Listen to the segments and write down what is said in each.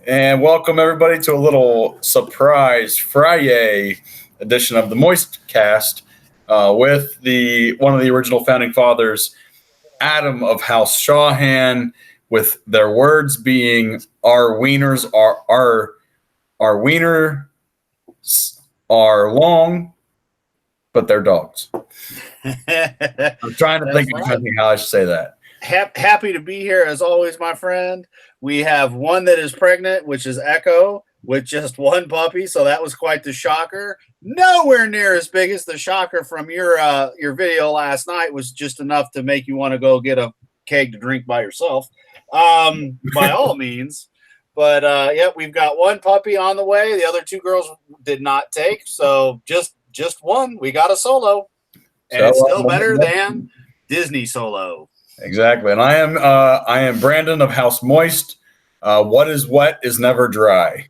And welcome everybody to a little surprise FriYAY edition of the Moist Cast with one of the original founding fathers, Adam of House Shawhan, with their words being our wieners are long, but they're dogs. I'm trying to think of how I should say that. Happy to be here as always, my friend. We have one that is pregnant, which is Echo, with just one puppy, so that was quite the shocker. Nowhere near as big as the shocker from your video last night. Was just enough to make you want to go get a keg to drink by yourself, by all means. But yeah, we've got one puppy on the way. The other two girls did not take, so just one. We got a solo, and it's still better than Disney solo. Exactly, and I am Brandon of House Moist. What is wet is never dry.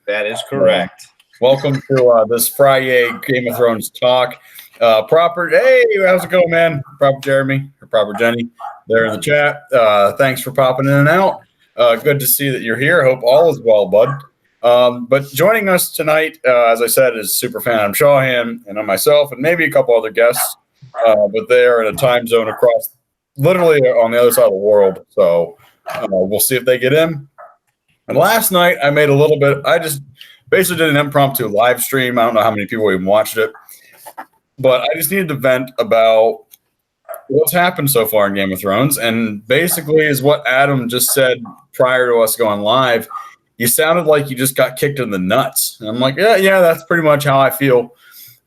That is correct. Welcome to this FriYAY Game of Thrones talk. Hey, how's it going, man? Proper Jeremy or Proper Jenny there in the chat. Thanks for popping in and out. Good to see that you're here. Hope all is well, bud. But joining us tonight, as I said, is Superfan Adam Shawhan and myself, and maybe a couple other guests. But they are in a time zone across. Literally on the other side of the world, so we'll see if they get in. And last night I made I just basically did an impromptu live stream. I don't know how many people even watched it, but I just needed to vent about what's happened so far in Game of Thrones, and basically is what Adam just said prior to us going live. You sounded like you just got kicked in the nuts. And I'm like, yeah, that's pretty much how I feel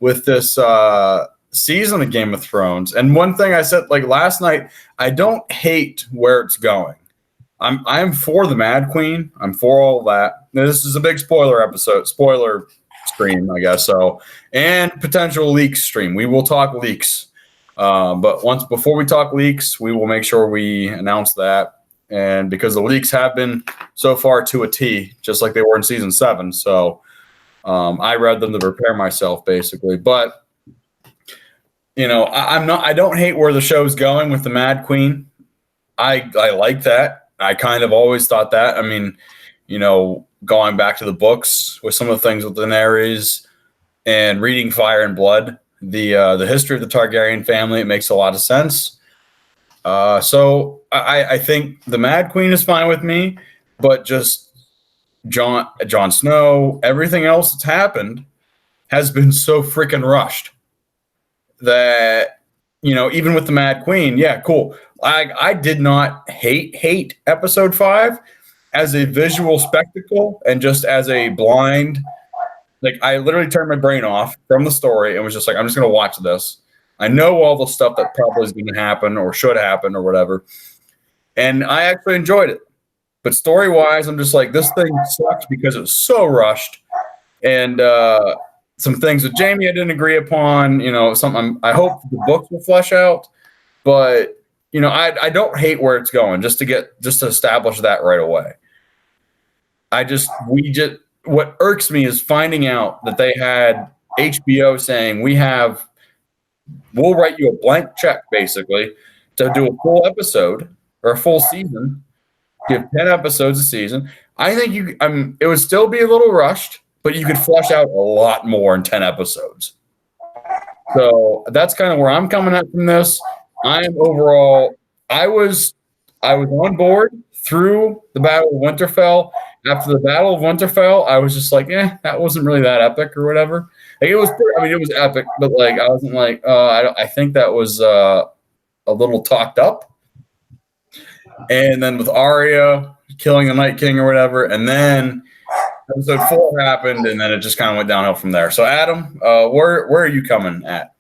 with this season of Game of Thrones. And one thing I said like last night, I don't hate where it's going. I'm for the Mad Queen. I'm for all that. This is a big spoiler stream, I guess so, and potential leaks stream. We will talk leaks, but before we talk leaks, we will make sure we announce that. And because the leaks have been so far to a T, just like they were in season 7, so I read them to prepare myself, basically, but. You know, I don't hate where the show's going with the Mad Queen. I like that. I kind of always thought that. I mean, you know, going back to the books with some of the things with Daenerys and reading Fire and Blood, the history of the Targaryen family, it makes a lot of sense. So I think the Mad Queen is fine with me, but just Jon Snow, everything else that's happened has been so freaking rushed. That, you know, even with the Mad Queen, yeah, cool. I did not hate episode 5 as a visual spectacle and just as a blind, like I literally turned my brain off from the story and was just like, I'm just going to watch this. I know all the stuff that probably is going to happen or should happen or whatever. And I actually enjoyed it. But story-wise, I'm just like, this thing sucks because it was so rushed. And, some things with Jamie I didn't agree upon, you know, something I hope the books will flesh out, but you know, I don't hate where it's going just to establish that right away. What irks me is finding out that they had HBO saying we'll write you a blank check basically to do a full episode or a full season, give 10 episodes a season. I think it would still be a little rushed, but you could flesh out a lot more in 10 episodes. So that's kind of where I'm coming at from this. I was on board through the Battle of Winterfell. After the Battle of Winterfell, I was just like, that wasn't really that epic or whatever. Like it was epic, but like I wasn't like, I think that was a little talked up. And then with Arya killing the Night King or whatever, and then episode 4 happened, and then it just kind of went downhill from there. So, Adam, where are you coming at?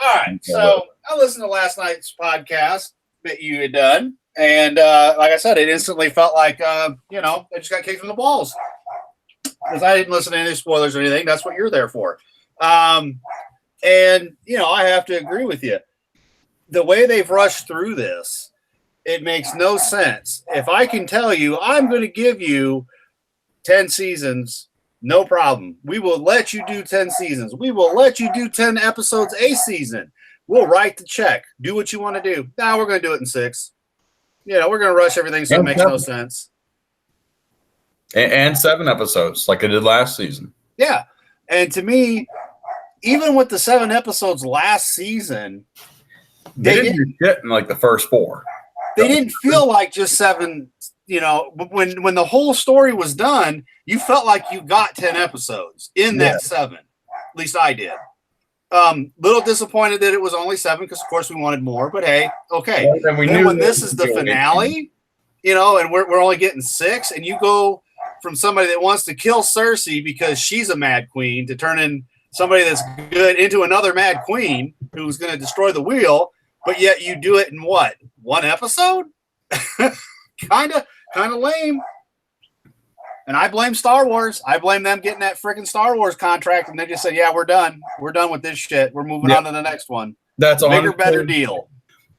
All right. So I listened to last night's podcast that you had done, and like I said, it instantly felt like, I just got kicked in the balls because I didn't listen to any spoilers or anything. That's what you're there for. And, I have to agree with you. The way they've rushed through this, it makes no sense. If I can tell you, I'm going to give you 10 seasons, no problem. We will let you do 10 seasons. We will let you do 10 episodes a season. We'll write the check. Do what you want to do. Now we're going to do it in 6. We're going to rush everything so it makes no sense. and 7 episodes like they did last season. Yeah. And to me, even with the 7 episodes last season, they didn't do shit in like the first 4. They didn't feel like just 7, when the whole story was done, you felt like you got 10 episodes in that 7. At least I did. Little disappointed that it was only 7 because, of course, we wanted more. But hey, okay. And when this is the finale, and we're only getting 6, and you go from somebody that wants to kill Cersei because she's a mad queen to turn in somebody that's good into another mad queen who's going to destroy the wheel, but yet you do it in what? 1 episode? kind of lame. And I blame Star Wars. I blame them getting that freaking Star Wars contract, and they just said, "Yeah, we're done. We're done with this shit. We're moving on to the next one. That's bigger, better deal."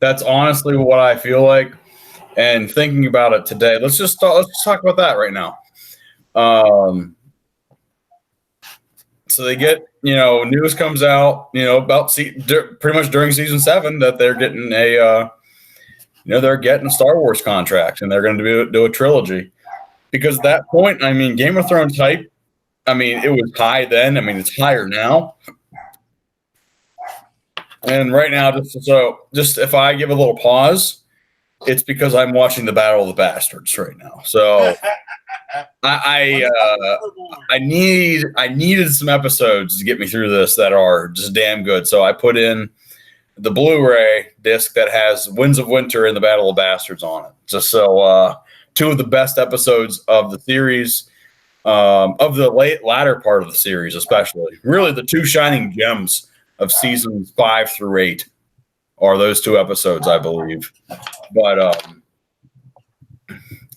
That's honestly what I feel like. And thinking about it today, let's just talk about that right now. So they get, news comes out, about pretty much during season 7 that they're getting they're getting a Star Wars contract and they're going to do a trilogy. Because at that point, Game of Thrones hype, it was high then. It's higher now. And right now, just if I give a little pause, it's because I'm watching the Battle of the Bastards right now. So I needed some episodes to get me through this that are just damn good. So I put in the Blu-ray disc that has Winds of Winter and the Battle of Bastards on it. Just so 2 of the best episodes of the series, of the latter part of the series, especially. Really, the 2 shining gems of seasons 5 through 8 are those 2 episodes, I believe. But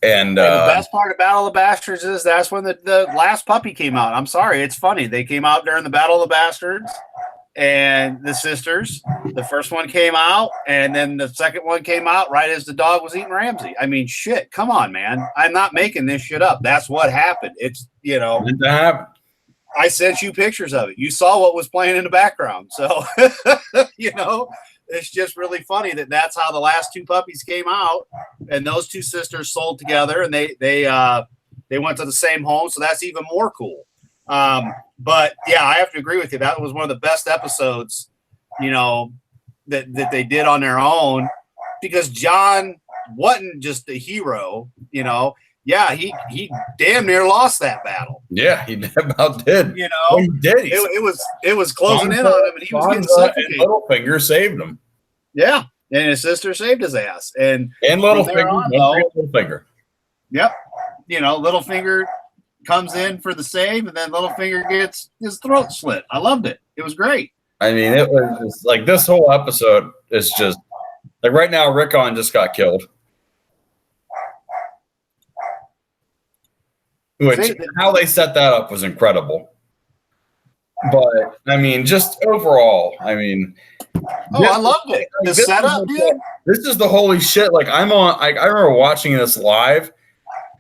and the best part of Battle of the Bastards is that's when the last puppy came out. I'm sorry, it's funny. They came out during the Battle of the Bastards, and the sisters. The first one came out, and then the second one came out right as the dog was eating Ramsay. Shit, come on, man. I'm not making this shit up. That's what happened. It's, I sent you pictures of it. You saw what was playing in the background. So, it's just really funny that that's how the last 2 puppies came out, and those 2 sisters sold together, and they went to the same home. So that's even more cool. But yeah, I have to agree with you. That was one of the best episodes, that they did on their own, because John wasn't just a hero, Yeah, he damn near lost that battle. Yeah, he about did. He did. It was closing in on him, and he was getting suffocated. And Littlefinger saved him. Yeah, and his sister saved his ass. And Littlefinger. Yep. Littlefinger comes in for the save, and then Littlefinger gets his throat slit. I loved it. It was great. It was just like this whole episode is just like right now. Rickon just got killed. Which how they set that up was incredible. But just overall, I loved it. The setup, dude. This is the holy shit. Like I remember watching this live,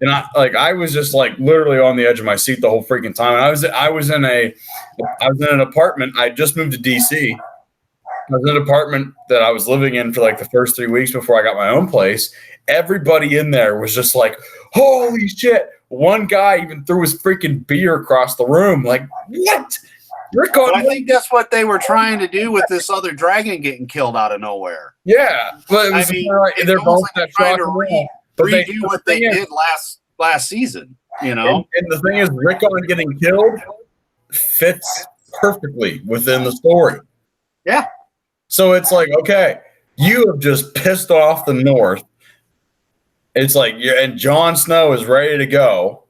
and I was just like literally on the edge of my seat the whole freaking time. And I was in an apartment. I just moved to DC. I was in an apartment that I was living in for like the first 3 weeks before I got my own place. Everybody in there was just like, holy shit. One guy even threw his freaking beer across the room. Like, what? I think that's what they were trying to do with this other dragon getting killed out of nowhere. Yeah. But they're both like trying to redo what they did last season, And the thing is, Rickon getting killed fits perfectly within the story. Yeah. So it's like, okay, you have just pissed off the North. It's like, and Jon Snow is ready to go.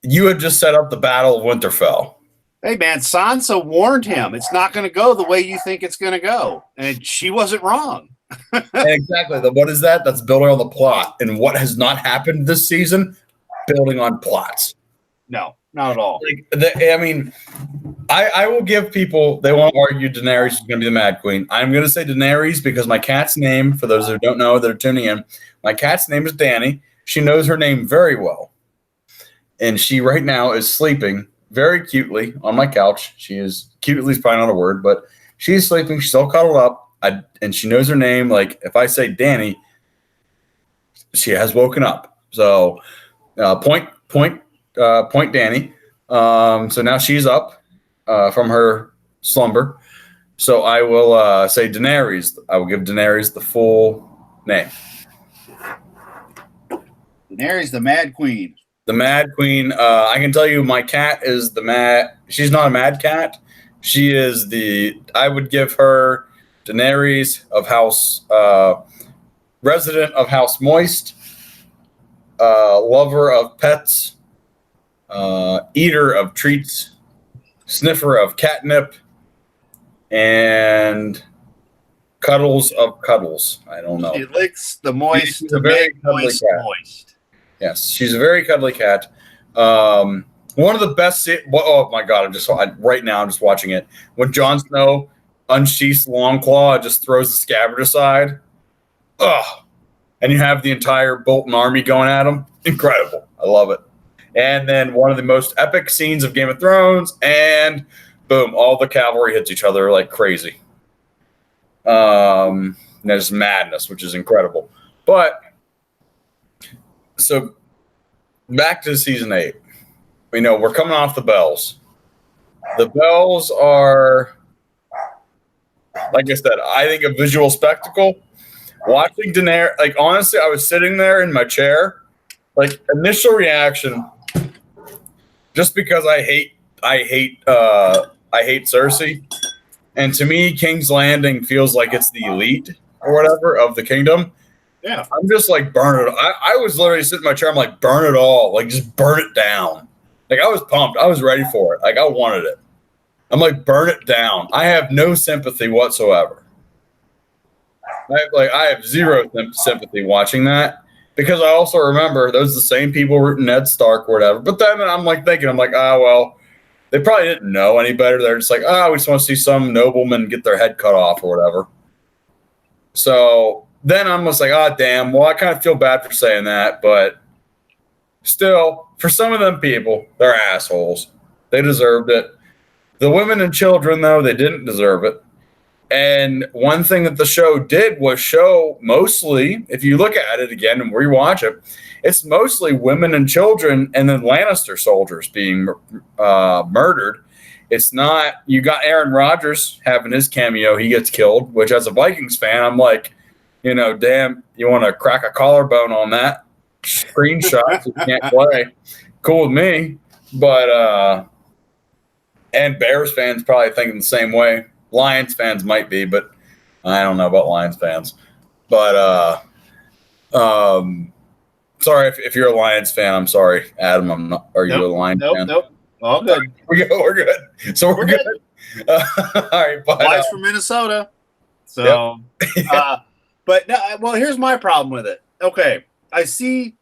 You had just set up the Battle of Winterfell. Hey, man, Sansa warned him. It's not going to go the way you think it's going to go. And she wasn't wrong. Exactly. What is that? That's building on the plot. And what has not happened this season? Building on plots. No, not at all. I will give people, they won't argue Daenerys is going to be the Mad Queen. I'm going to say Daenerys because my cat's name, for those who don't know that are tuning in, my cat's name is Danny. She knows her name very well. And she right now is sleeping very cutely on my couch. She is cutely, is probably not a word, but she's sleeping. She's all cuddled up. And she knows her name. Like if I say Danny, she has woken up. So point point Dany. So now she's up from her slumber. So I will say Daenerys. I will give Daenerys the full name. Daenerys, the Mad Queen. The Mad Queen. I can tell you my cat is the mad. She's not a mad cat. She is I would give her Daenerys of House, resident of House Moist, lover of pets, eater of treats, sniffer of catnip, and cuddles of cuddles. I don't know. She licks the moist. She's a very cuddly cat. Moist. Yes, she's a very cuddly cat. One of the best. Oh my god! Right now I'm just watching it when Jon Snow unsheaths Longclaw, just throws the scabbard aside. Ugh. And you have the entire Bolton army going at him. Incredible. I love it. And then one of the most epic scenes of Game of Thrones, and boom, all the cavalry hits each other like crazy. There's madness, which is incredible. But so back to season 8. We know we're coming off the bells. The bells are, like I said, I think a visual spectacle. Watching Daenerys, like honestly, I was sitting there in my chair, like initial reaction, just because I hate Cersei, and to me, King's Landing feels like it's the elite or whatever of the kingdom. Yeah, I'm just like burn it. I was literally sitting in my chair. I'm like, burn it all, like just burn it down. Like I was pumped. I was ready for it. Like I wanted it. I'm like, burn it down. I have no sympathy whatsoever. I have zero sympathy watching that, because I also remember those are the same people rooting Ned Stark or whatever. But then I'm like, well, they probably didn't know any better. They're just like, we just want to see some nobleman get their head cut off or whatever. So then I'm just like, damn. Well, I kind of feel bad for saying that, but still, for some of them people, they're assholes. They deserved it. The women and children, though, they didn't deserve it. And one thing that the show did was show mostly, if you look at it again and rewatch it, it's mostly women and children and then Lannister soldiers being murdered. It's not, you got Aaron Rodgers having his cameo, he gets killed, which as a Vikings fan, I'm like, damn, you want to crack a collarbone on that screenshot, you can't play. Cool with me. But, and Bears fans probably thinking the same way. Lions fans might be, but I don't know about Lions fans. But sorry if you're a Lions fan. I'm sorry, Adam. I'm not. Are you a Lions fan? Nope. All good. We're good. So we're good. All right. Wife's from Minnesota. So, yep. But no, well, here's my problem with it. Okay, I see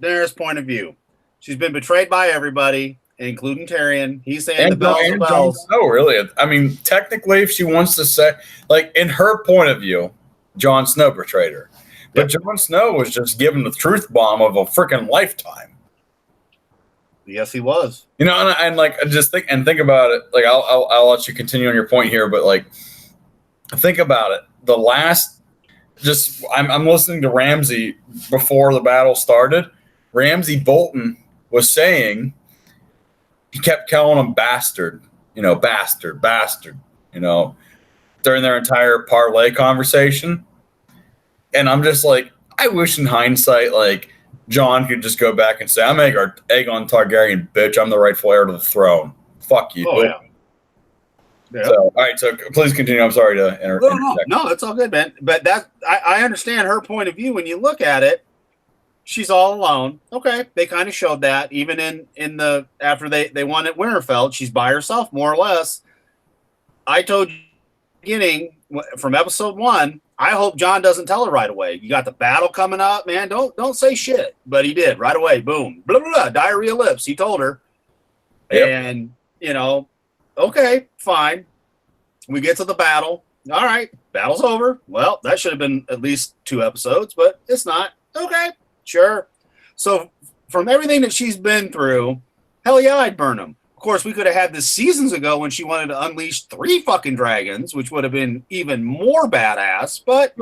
Daenerys' point of view. She's been betrayed by everybody, including Tyrion. He's saying the bells. No, really. I mean, technically, if she wants to say, like, in her point of view, Jon Snow betrayed her. But yep. Jon Snow was just given the truth bomb of a freaking lifetime. Yes, he was. And like, just think about it. Like, I'll let you continue on your point here, but like, think about it. The last, I'm listening to Ramsay before the battle started. Ramsay Bolton was saying, he kept calling him bastard, bastard, during their entire parlay conversation. And I'm just like, I wish in hindsight, like, John could just go back and say, I'm Aegon Targaryen, bitch. I'm the rightful heir to the throne. Fuck you. Oh, yeah. So, all right, so please continue. I'm sorry to interject. No, that's all good, man. But I understand her point of view. When you look at it, she's all alone. Okay, they kind of showed that even in the after they won at Winterfell, she's by herself more or less. I told you beginning from episode 1, I hope John doesn't tell her right away. You got the battle coming up, man. Don't say shit. But he did right away. Boom, blah blah blah. Diarrhea lips. He told her, yep. And okay, fine. We get to the battle. All right, battle's over. Well, that should have been at least 2 episodes, but it's not. Okay. Sure. So from everything that she's been through, hell yeah, I'd burn them. Of course, we could have had this seasons ago when she wanted to unleash 3 fucking dragons, which would have been even more badass. But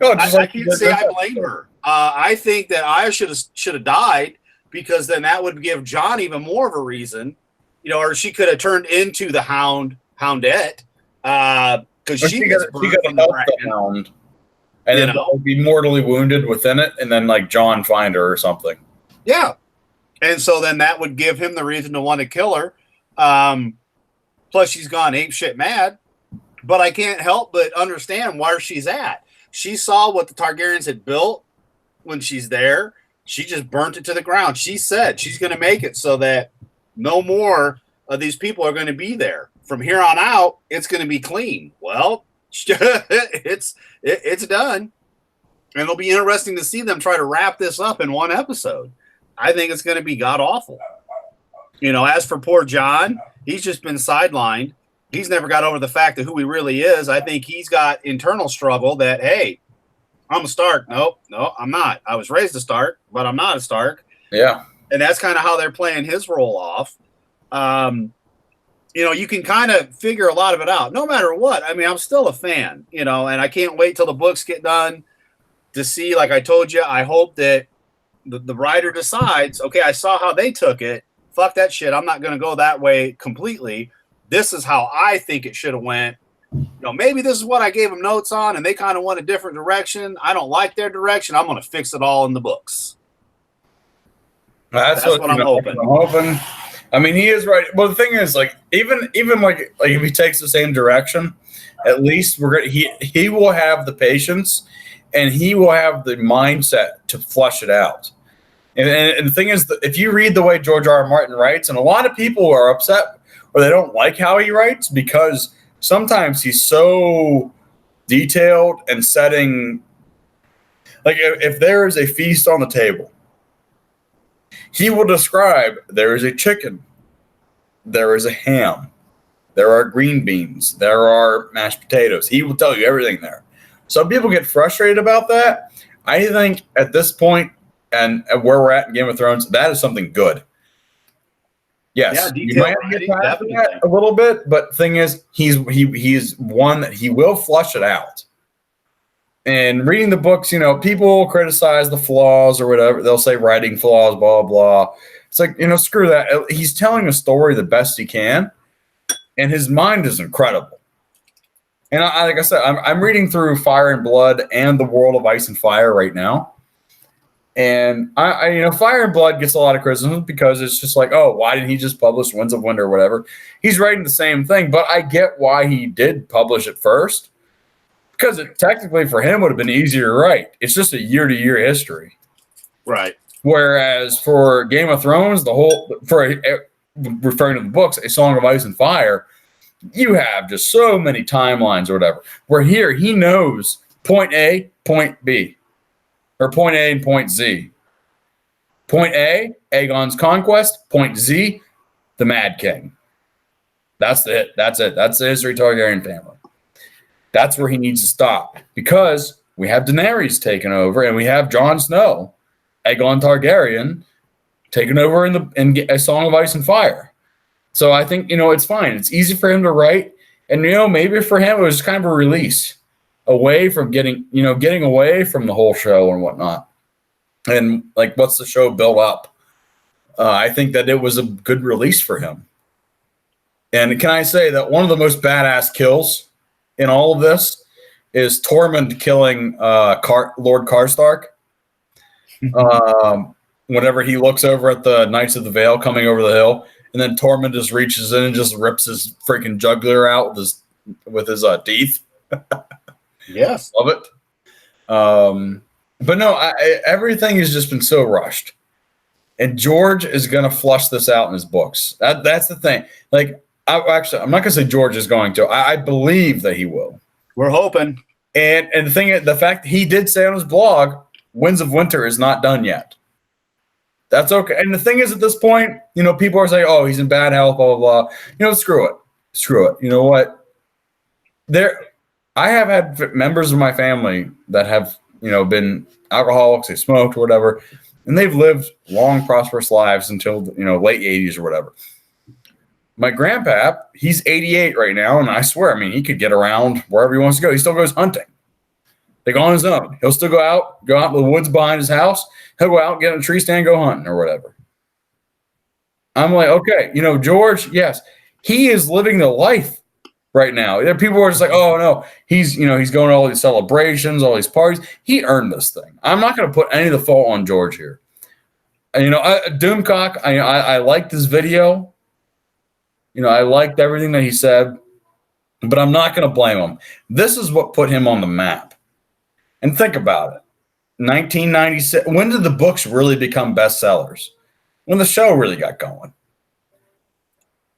I can't say I blame her. I think that I should have died because then that would give Jon even more of a reason, or she could have turned into the Houndette, because she gets burned from the dragon. Hound, and then would be mortally wounded within it, and then like Jon find her or something. Yeah, and so then that would give him the reason to want to kill her. Plus, she's gone apeshit mad. But I can't help but understand where she's at. She saw what the Targaryens had built when she's there. She just burnt it to the ground. She said she's going to make it so that no more of these people are going to be there. From here on out, it's going to be clean. Well, it's done. And it'll be interesting to see them try to wrap this up in one episode. I think it's going to be god-awful. As for poor Jon, he's just been sidelined. He's never got over the fact of who he really is. I think he's got internal struggle that, hey, I'm a Stark. No, I'm not. I was raised a Stark, but I'm not a Stark. Yeah. And that's kind of how they're playing his role off. You can kind of figure a lot of it out. No matter what, I mean, I'm still a fan, and I can't wait till the books get done to see, like I told you, I hope that the writer decides, okay, I saw how they took it. Fuck that shit. I'm not going to go that way completely. This is how I think it should have went. Maybe this is what I gave them notes on, and they kind of went a different direction. I don't like their direction. I'm going to fix it all in the books. That's what I'm hoping. I mean, he is right. Well, the thing is, like, even like if he takes the same direction, at least he will have the patience, and he will have the mindset to flush it out. And the thing is, that if you read the way George R. Martin writes, and a lot of people are upset or they don't like how he writes because sometimes he's so detailed and setting, like if there is a feast on the table, he will describe there is a chicken, there is a ham, there are green beans, there are mashed potatoes. He will tell you everything there. Some people get frustrated about that. I think at this point and where we're at in Game of Thrones, that is something good. Yes, you might have to get past that a little bit, but thing is, he's one that he will flush it out. And reading the books, people criticize the flaws or whatever. They'll say writing flaws, blah, blah. It's like, screw that. He's telling a story the best he can, and his mind is incredible. And like I said, I'm reading through Fire and Blood and The World of Ice and Fire right now. And I Fire and Blood gets a lot of criticism because it's just like, oh, why didn't he just publish Winds of Winter or whatever? He's writing the same thing, but I get why he did publish it first, because it technically for him would have been easier to write. It's just a year-to-year history, right? Whereas for Game of Thrones, referring to the books, A Song of Ice and Fire, you have just so many timelines or whatever. Where here he knows point A, point B. Or point A and point Z. Point A, Aegon's conquest. Point Z, the Mad King. That's it. That's it. That's the history of Targaryen family. That's where he needs to stop. Because we have Daenerys taken over, and we have Jon Snow, Aegon Targaryen, taken over in A Song of Ice and Fire. So I think, it's fine. It's easy for him to write. And, maybe for him it was kind of a release. Away from getting away from the whole show and whatnot. And like, what's the show built up? I think that it was a good release for him. And can I say that one of the most badass kills in all of this is Tormund killing Lord Karstark. Whenever he looks over at the Knights of the Vale coming over the hill, and then Tormund just reaches in and just rips his freaking jugular out with his teeth. Yes. Love it. But no, everything has just been so rushed. And George is going to flush this out in his books. That's the thing. Like, I'm not going to say George is going to. I believe that he will. We're hoping. And the fact that he did say on his blog, Winds of Winter is not done yet. That's okay. And the thing is, at this point, people are saying, oh, he's in bad health, blah, blah, blah. Screw it. Screw it. You know what? I have had members of my family that have, been alcoholics, they smoked or whatever, and they've lived long, prosperous lives until, late 80s or whatever. My grandpa, he's 88 right now, and I swear, he could get around wherever he wants to go. He still goes hunting. Like on his own. He'll still go out in the woods behind his house. He'll go out, get in a tree stand, go hunting or whatever. I'm like, okay, George, yes, he is living the life right now. There people are just like, oh no, he's going to all these celebrations, all these parties. He earned this thing. I'm not going to put any of the fault on George here. And, Doomcock, I liked his video. I liked everything that he said, but I'm not going to blame him. This is what put him on the map. And think about it. 1996. When did the books really become bestsellers? When the show really got going.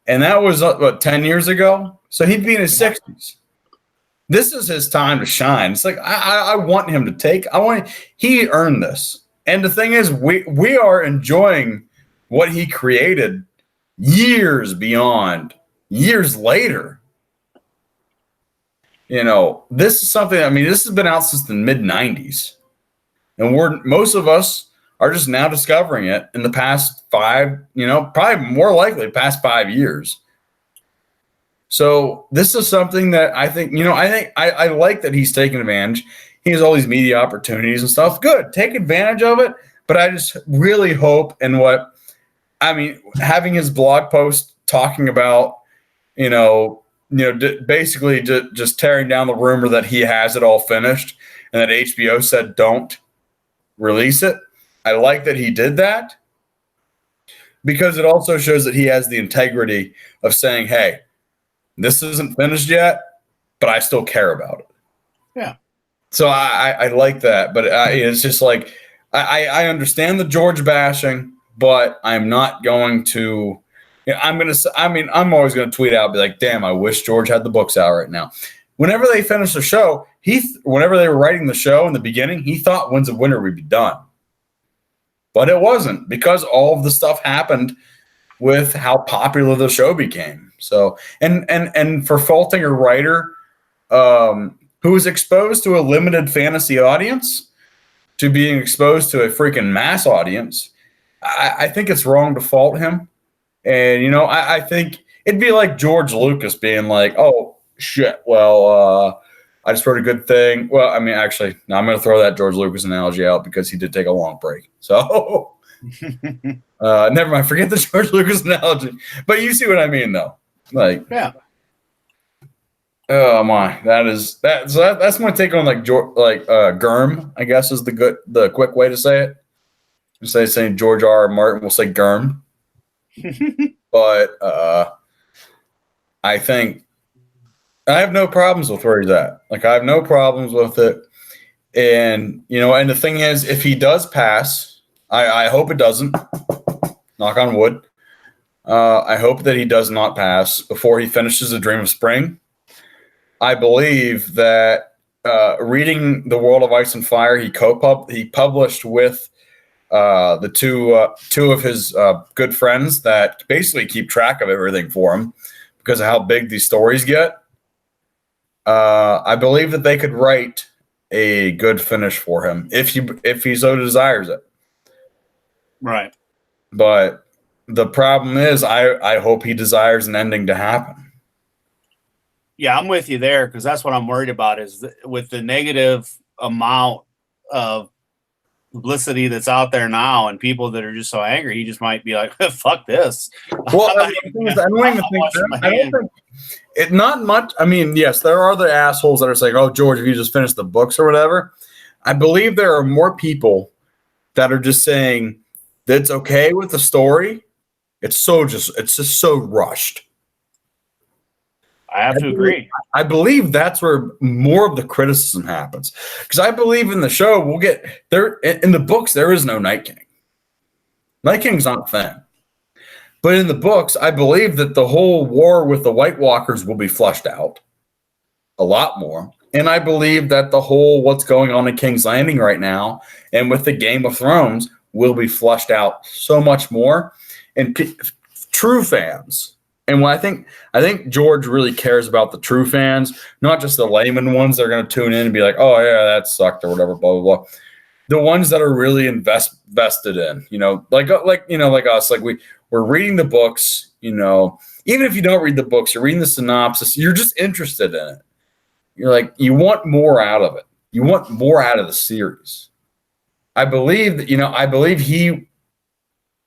And that was, 10 years ago? So he'd be in his 60s. This is his time to shine. It's like, I want him to take, he earned this. And the thing is, we are enjoying what he created years later. This is something, this has been out since the mid-90s. And most of us are just now discovering it in the past 5, probably more likely the past 5 years. So this is something that I think, I like that he's taking advantage. He has all these media opportunities and stuff. Good. Take advantage of it. But I just really hope having his blog post talking about, basically just tearing down the rumor that he has it all finished and that HBO said don't release it. I like that he did that because it also shows that he has the integrity of saying, hey, this isn't finished yet, but I still care about it. Yeah. So I like that, but it's just like, I understand the George bashing, but I'm not going to, I'm always going to tweet out, be like, damn, I wish George had the books out right now. Whenever they finished the show, whenever they were writing the show in the beginning, he thought Winds of Winter would be done. But it wasn't, because all of the stuff happened with how popular the show became. So, and for faulting a writer who was exposed to a limited fantasy audience to being exposed to a freaking mass audience, I think it's wrong to fault him. And, I think it'd be like George Lucas being like, oh, shit, well, I just wrote a good thing. Well, actually, no, I'm going to throw that George Lucas analogy out because he did take a long break. So, never mind. Forget the George Lucas analogy. But you see what I mean, though. Like, yeah. Oh my, that's my take on Germ, I guess is the quick way to say it. Instead of saying George R. R. Martin, we'll say Germ. But I think I have no problems with where he's at. Like, I have no problems with it. And, and the thing is, if he does pass, I hope it doesn't. Knock on wood. I hope that he does not pass before he finishes A Dream of Spring. I believe that reading The World of Ice and Fire, he published with the two of his good friends that basically keep track of everything for him because of how big these stories get. I believe that they could write a good finish for him if he so desires it. Right. But the problem is, I hope he desires an ending to happen. Yeah, I'm with you there, because that's what I'm worried about is with the negative amount of publicity that's out there now and people that are just so angry, he just might be like, fuck this. Well, I don't think it not much. Yes, there are the assholes that are saying, oh, George, if you just finish the books or whatever. I believe there are more people that are just saying that it's okay with the story. It's just so rushed. I have to agree. I believe that's where more of the criticism happens. Because I believe in the show, we'll get there in the books, there is no Night King. Night King's not a thing. But in the books, I believe that the whole war with the White Walkers will be flushed out a lot more. And I believe that the whole what's going on in King's Landing right now and with the Game of Thrones will be flushed out so much more. And true fans. And I think George really cares about the true fans, not just the layman ones that are going to tune in and be like, oh, yeah, that sucked or whatever, blah, blah, blah. The ones that are really vested in, like us, like we're reading the books, even if you don't read the books, you're reading the synopsis, you're just interested in it. You're like, you want more out of it. You want more out of the series. I believe that,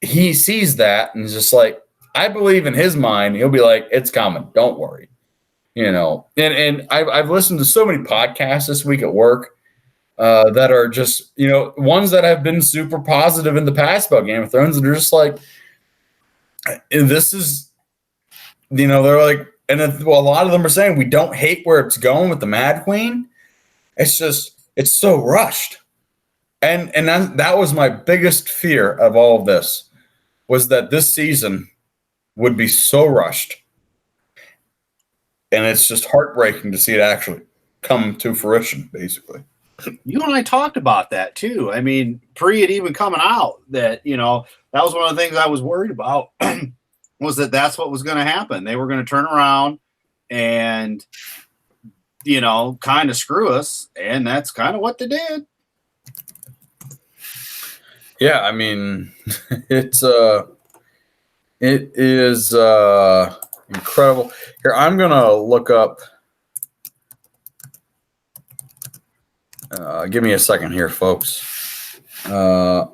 he sees that and is just like, I believe in his mind, he'll be like, it's coming. Don't worry. And I've listened to so many podcasts this week at work that are just, ones that have been super positive in the past about Game of Thrones. And they're just like, this is, they're like, and a lot of them are saying we don't hate where it's going with the Mad Queen. It's just, it's so rushed. And that was my biggest fear of all of this, was that this season would be so rushed. And it's just heartbreaking to see it actually come to fruition, basically. You and I talked about that too. I mean, pre it even coming out, that, that was one of the things I was worried about, was that's what was going to happen. They were going to turn around and, kind of screw us. And that's kind of what they did. Yeah, I mean, it is incredible. Here, I'm gonna look up. Give me a second here, folks. I'm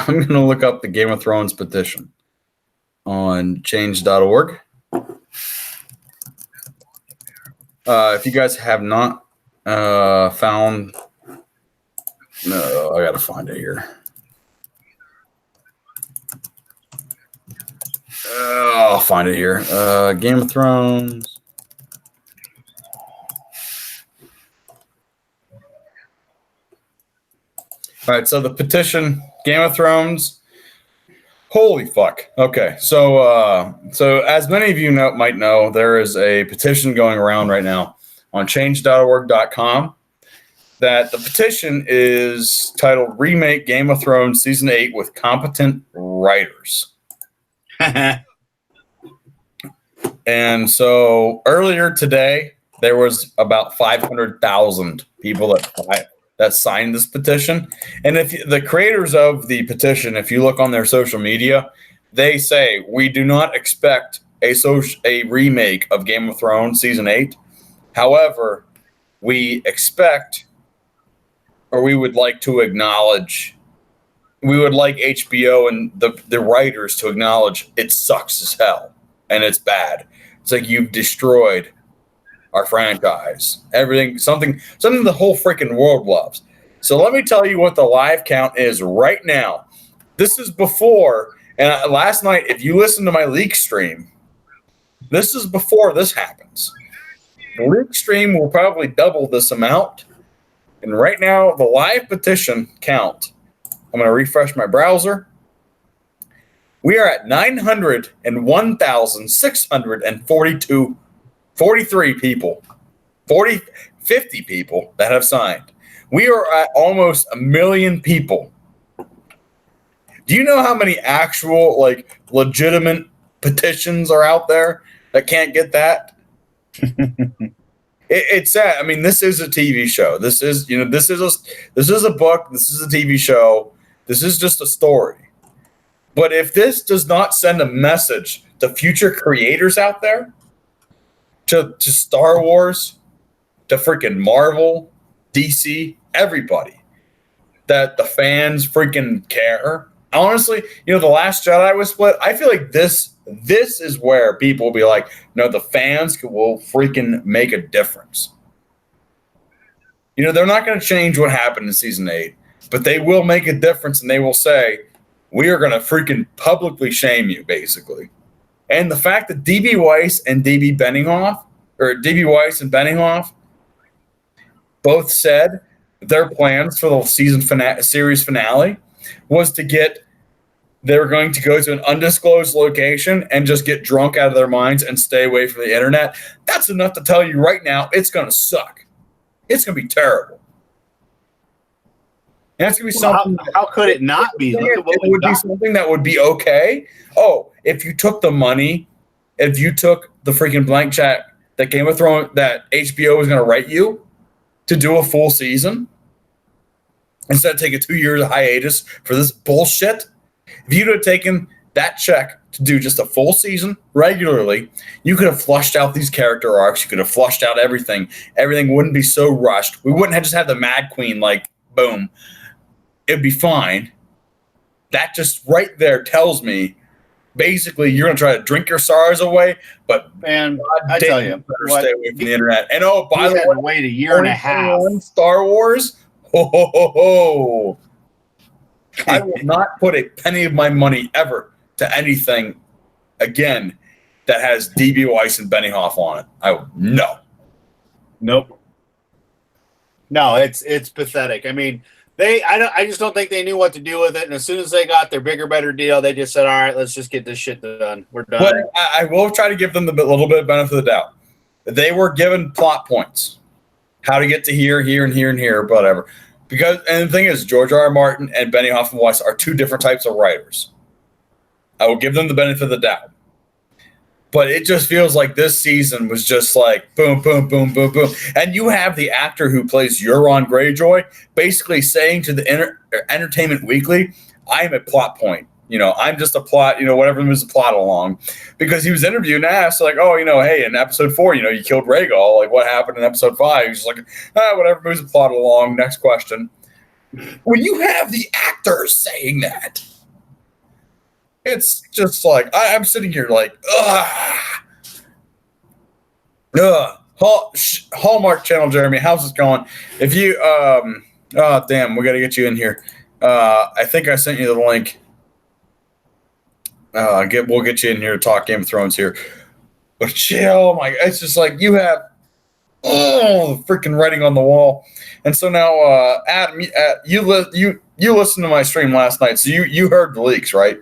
gonna look up the Game of Thrones petition on change.org. If you guys have not found, no, I gotta find it here. I'll find it here. Game of Thrones. All right, so the petition, Game of Thrones. Holy fuck. Okay, so as many of you might know, there is a petition going around right now on change.org.com. That the petition is titled "Remake Game of Thrones Season 8 with Competent Writers." And so earlier today, there was about 500,000 people that signed this petition. And if the creators of the petition, if you look on their social media, they say, we do not expect a remake of Game of Thrones Season 8. However, we expect, or we would like to acknowledge, we would like HBO and the writers to acknowledge it sucks as hell and it's bad. It's like you've destroyed our franchise. Everything, something the whole freaking world loves. So let me tell you what the live count is right now. This is before, and last night, if you listen to my leak stream, this is before this happens. The leak stream will probably double this amount. And right now, the live petition count, I'm going to refresh my browser. We are at 901,643 people, 50 people that have signed. We are at almost 1 million people. Do you know how many actual, legitimate petitions are out there that can't get that? It's sad. I mean, this is a TV show. This is a book. This is a TV show. This is just a story. But if this does not send a message to future creators out there, to Star Wars, to freaking Marvel, DC, everybody, that the fans freaking care. Honestly, The Last Jedi was split. I feel like this is where people will be like, no, the fans will freaking make a difference. They're not going to change what happened in Season 8, but they will make a difference, and they will say, we are going to freaking publicly shame you, basically. And the fact that DB Weiss and Benioff both said their plans for the series finale was they were going to go to an undisclosed location and just get drunk out of their minds and stay away from the internet. That's enough to tell you right now it's going to suck. It's going to be terrible. And that's going to be something. How could it not be? It would be something that would be okay. Oh, if you took the money, if you took the freaking blank check that Game of Thrones, that HBO was going to write you to do a full season, instead of taking 2 years of hiatus for this bullshit, if you'd have taken that check to do just a full season regularly, you could have flushed out these character arcs. You could have flushed out everything. Everything wouldn't be so rushed. We wouldn't have just had the Mad Queen, boom. It'd be fine. that just right there tells me basically you're going to try to drink your sorrows away, but man, I tell you, better stay away from the internet. And by the way, wait a year and a half. Star Wars. I will not put a penny of my money ever to anything again that has D.B. Weiss and Benioff on it. Nope. No, it's pathetic. I mean, I just don't think they knew what to do with it. And as soon as they got their bigger, better deal, they just said, "All right, let's just get this shit done. We're done." But I will try to give them the little bit of benefit of the doubt. They were given plot points, how to get to here, and here, whatever. And the thing is, George R. R. Martin and Benioff and Weiss are two different types of writers. I will give them the benefit of the doubt. But it just feels like this season was just like boom, boom, boom, boom, boom. And you have the actor who plays Euron Greyjoy basically saying to the Entertainment Weekly, I am a plot point. I'm just a plot, whatever moves the plot along. Because he was interviewed and asked, like, oh, hey, in episode 4, you killed Rhaegal. Like, what happened in episode 5? He was just like, whatever moves the plot along. Next question. When you have the actors saying that, it's just like, I'm sitting here like, Hallmark Channel, Jeremy, how's this going? If you, damn, we got to get you in here. I think I sent you the link. We'll get you in here to talk Game of Thrones here. But chill, it's just like you have freaking writing on the wall. And so now, Adam, you listened to my stream last night, so you heard the leaks, right?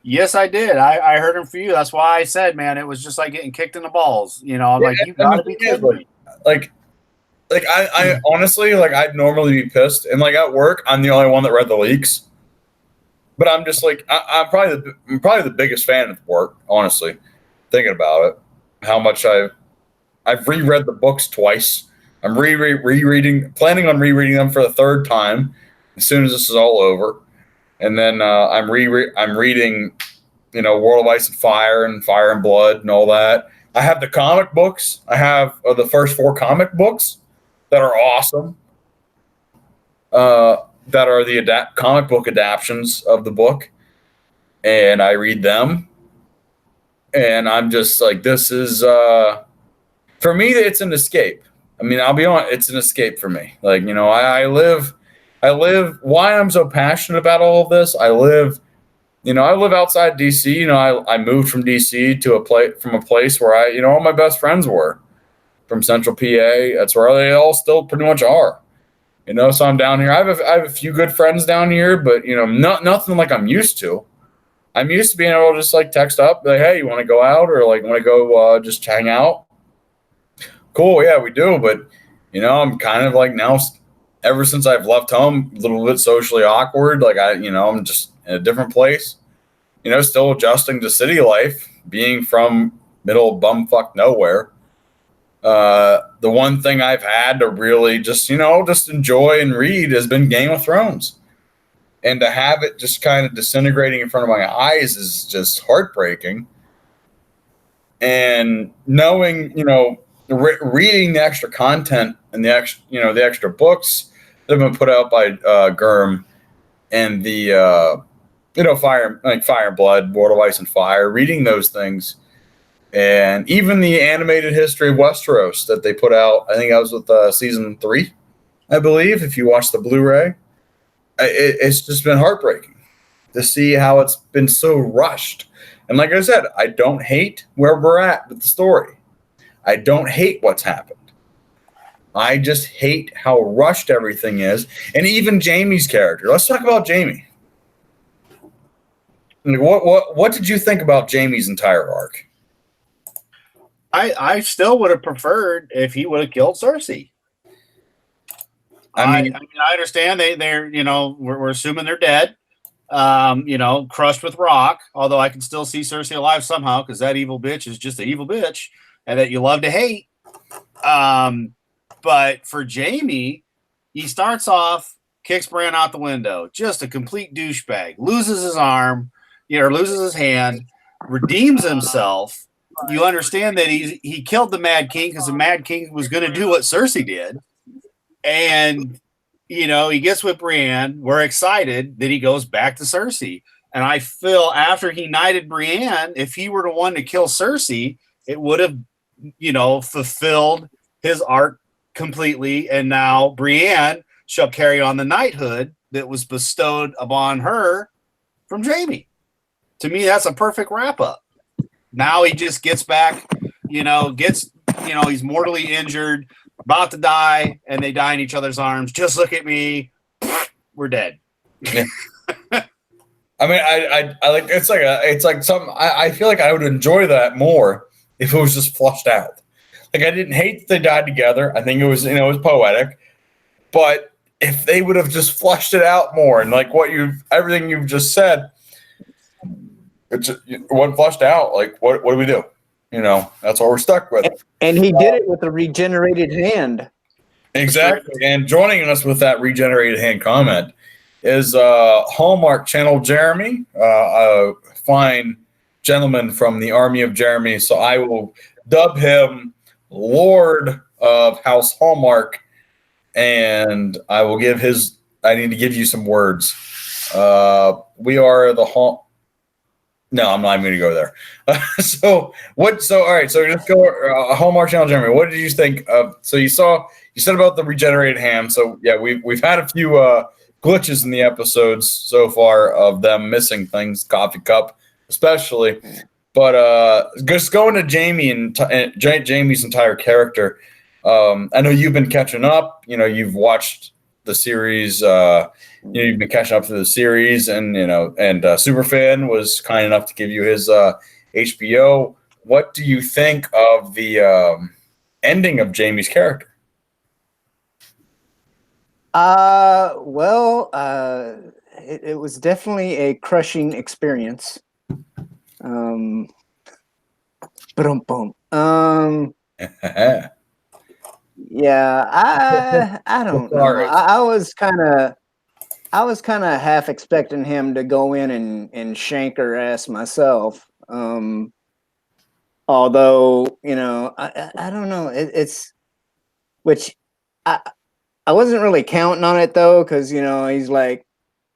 Yes, I did. I heard them for you. That's why I said, man, it was just like getting kicked in the balls. I'm like, you gotta be kidding me. I honestly, I'd normally be pissed, and at work, I'm the only one that read the leaks. But I'm just like, I'm probably the biggest fan at work, honestly. Thinking about it, how much I've reread the books twice. I'm planning on rereading them for the third time as soon as this is all over. And then I'm reading, World of Ice and Fire and Blood and all that. I have the comic books. I have the first 4 comic books that are awesome. That are the comic book adaptions of the book. And I read them. And I'm just like, this is, for me, it's an escape. I mean, I'll be honest, it's an escape for me. I live why I'm so passionate about all of this. I live outside DC. I moved from DC from a place where all my best friends were from Central PA. That's where they all still pretty much are. So I'm down here. I have a few good friends down here, but nothing like I'm used to. I'm used to being able to just text up, like, hey, you want to go out or want to go just hang out? Cool, yeah, we do. But I'm kind of now. Ever since I've left home, a little bit socially awkward. I'm just in a different place. Still adjusting to city life, being from middle bumfuck nowhere. The one thing I've had to really just enjoy and read has been Game of Thrones. And to have it just kind of disintegrating in front of my eyes is just heartbreaking. And knowing, reading the extra content and the extra books that have been put out by Gurm and the Fire and Blood, World of Ice and Fire, reading those things, and even the animated history of Westeros that they put out. I think that was with season 3, I believe. If you watch the Blu-ray, it's just been heartbreaking to see how it's been so rushed. And like I said, I don't hate where we're at with the story. I don't hate what's happened. I just hate how rushed everything is. And even Jaime's character. Let's talk about Jaime. What did you think about Jaime's entire arc? I still would have preferred if he would have killed Cersei. I understand they're we're assuming they're dead. Crushed with rock. Although I can still see Cersei alive somehow because that evil bitch is just an evil bitch, and that you love to hate. But for Jaime, he starts off, kicks Bran out the window, just a complete douchebag, loses his arm, or loses his hand, redeems himself. You understand that he killed the Mad King because the Mad King was going to do what Cersei did, and he gets with Brienne. We're excited that he goes back to Cersei. And I feel after he knighted Brienne, if he were the one to kill Cersei, it would have, fulfilled his arc completely. And now Brienne shall carry on the knighthood that was bestowed upon her from Jaime. To me, that's a perfect wrap up. Now he just gets back, he's mortally injured, about to die, and they die in each other's arms. Just look at me. We're dead. Yeah. I mean, I like it's like something. I feel like I would enjoy that more if it was just flushed out. Like I didn't hate that they died together. I think it was it was poetic, but if they would have just flushed it out more and like everything you've just said, it wasn't flushed out. Like what do we do? That's what we're stuck with. And he did it with a regenerated hand. Exactly. And joining us with that regenerated hand comment is Hallmark Channel Jeremy, a fine gentleman from the Army of Jeremy. So I will dub him Lord of House Hallmark, and I need to give you some words. We are the No, I'm not even going to go there. So all right. So let's go. Hallmark Channel Jeremy. What did you think of? So you said about the regenerated ham. So yeah, we've had a few glitches in the episodes so far of them missing things, coffee cup especially. But just going to Jaime and Jaime's entire character. I know you've been catching up. You've watched the series. You've been catching up to the series, and Superfan was kind enough to give you his HBO. What do you think of the ending of Jaime's character? Well, it was definitely a crushing experience. Boom. Yeah, I don't know. I was kind of half expecting him to go in and shank her ass myself. Although, I don't know. It's which I wasn't really counting on it though, because he's like,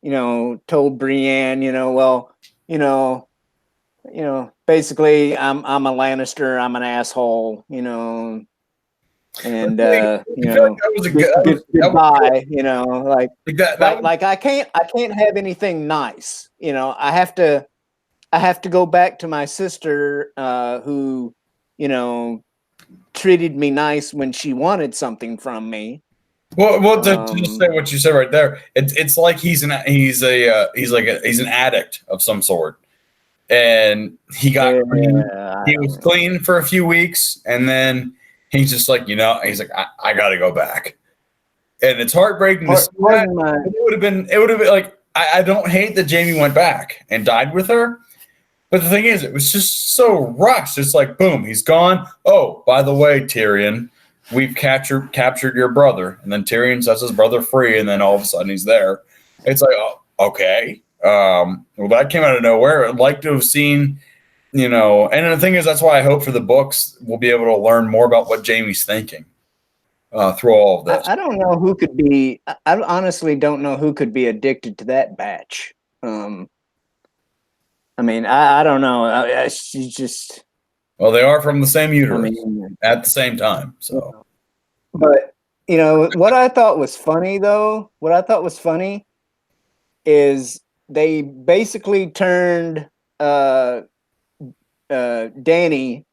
told Brienne, basically I'm a Lannister, I'm an asshole, and that was a good goodbye, like I can't have anything nice, I have to go back to my sister, who treated me nice when she wanted something from me. Well, to just say what you said right there, it's like he's an addict of some sort, and he was clean for a few weeks, and then he's just like he's like I got to go back, and it's heartbreaking to see that. It would have been like I don't hate that Jaime went back and died with her, but the thing is, it was just so rushed. It's like boom, he's gone. Oh, by the way, Tyrion, we've captured your brother. And then Tyrion sets his brother free, and then all of a sudden he's there. It's like, oh, okay. Well, that came out of nowhere. I'd like to have seen, and the thing is, that's why I hope for the books we'll be able to learn more about what Jaime's thinking through all of this. I don't know who could be, I honestly don't know who could be addicted to that batch. I don't know. She's just... Well, they are from the same uterus at the same time. So, but what I thought was funny is they basically turned Dany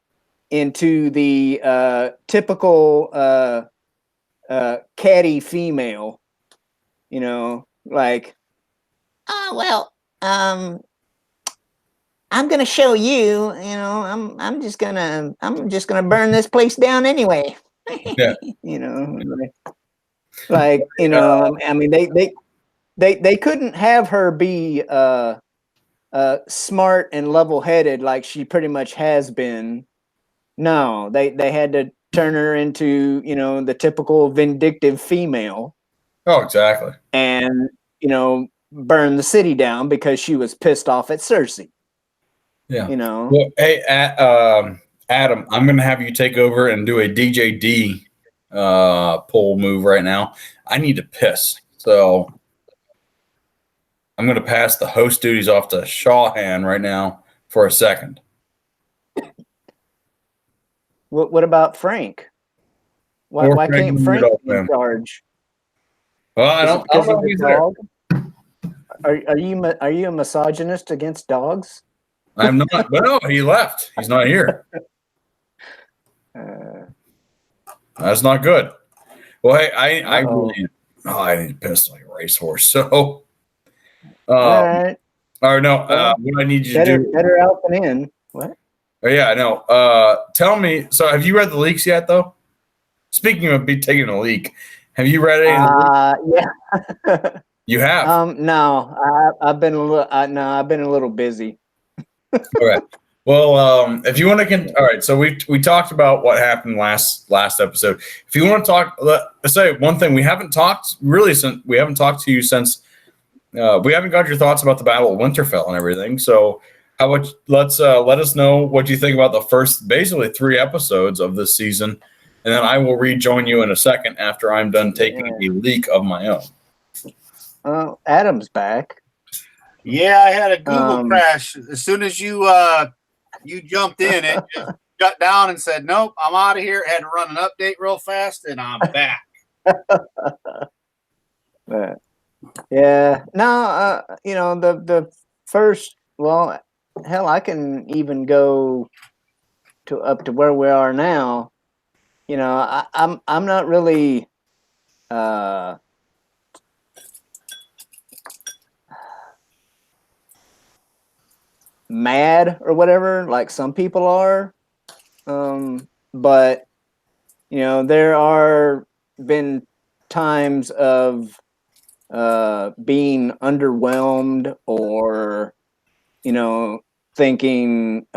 into the typical catty female. Like, oh well, I'm gonna show you. I'm just gonna burn this place down anyway. Yeah. They couldn't have her be smart and level-headed like she pretty much has been. No, they had to turn her into the typical vindictive female. Oh, exactly. And burn the city down because she was pissed off at Cersei. Yeah. Well, hey, Adam, I'm going to have you take over and do a DJD pull move right now. I need to piss. So I'm going to pass the host duties off to Shawhan right now for a second. What about Frank? Why can't Frank be in charge? Well, I don't know if he's there. Are you a misogynist against dogs? I'm not. But no, he left. He's not here. That's not good. Well, hey, I need to piss like a racehorse. So, all right. Or no, what I need you to do. Better out than in. What? Oh, yeah, I know. Tell me. So, have you read the leaks yet, though? Speaking of taking a leak, have you read any? Yeah. You have? No. I've been a little busy. Okay. Well, if you want to, all right. So we talked about what happened last episode. If you want to talk, let's say one thing we haven't talked to you since we haven't got your thoughts about the Battle of Winterfell and everything. So how about let us know what you think about the first basically 3 episodes of this season, and then I will rejoin you in a second after I'm done taking a leak of my own. Adam's back. Yeah, I had a Google crash. As soon as you jumped in, it just shut down and said, "Nope, I'm out of here." Had to run an update real fast, and I'm back. Yeah. No, the first. Well, hell, I can even go up to where we are now. I'm not really. Mad or whatever, like some people are, but there are been times of being underwhelmed or thinking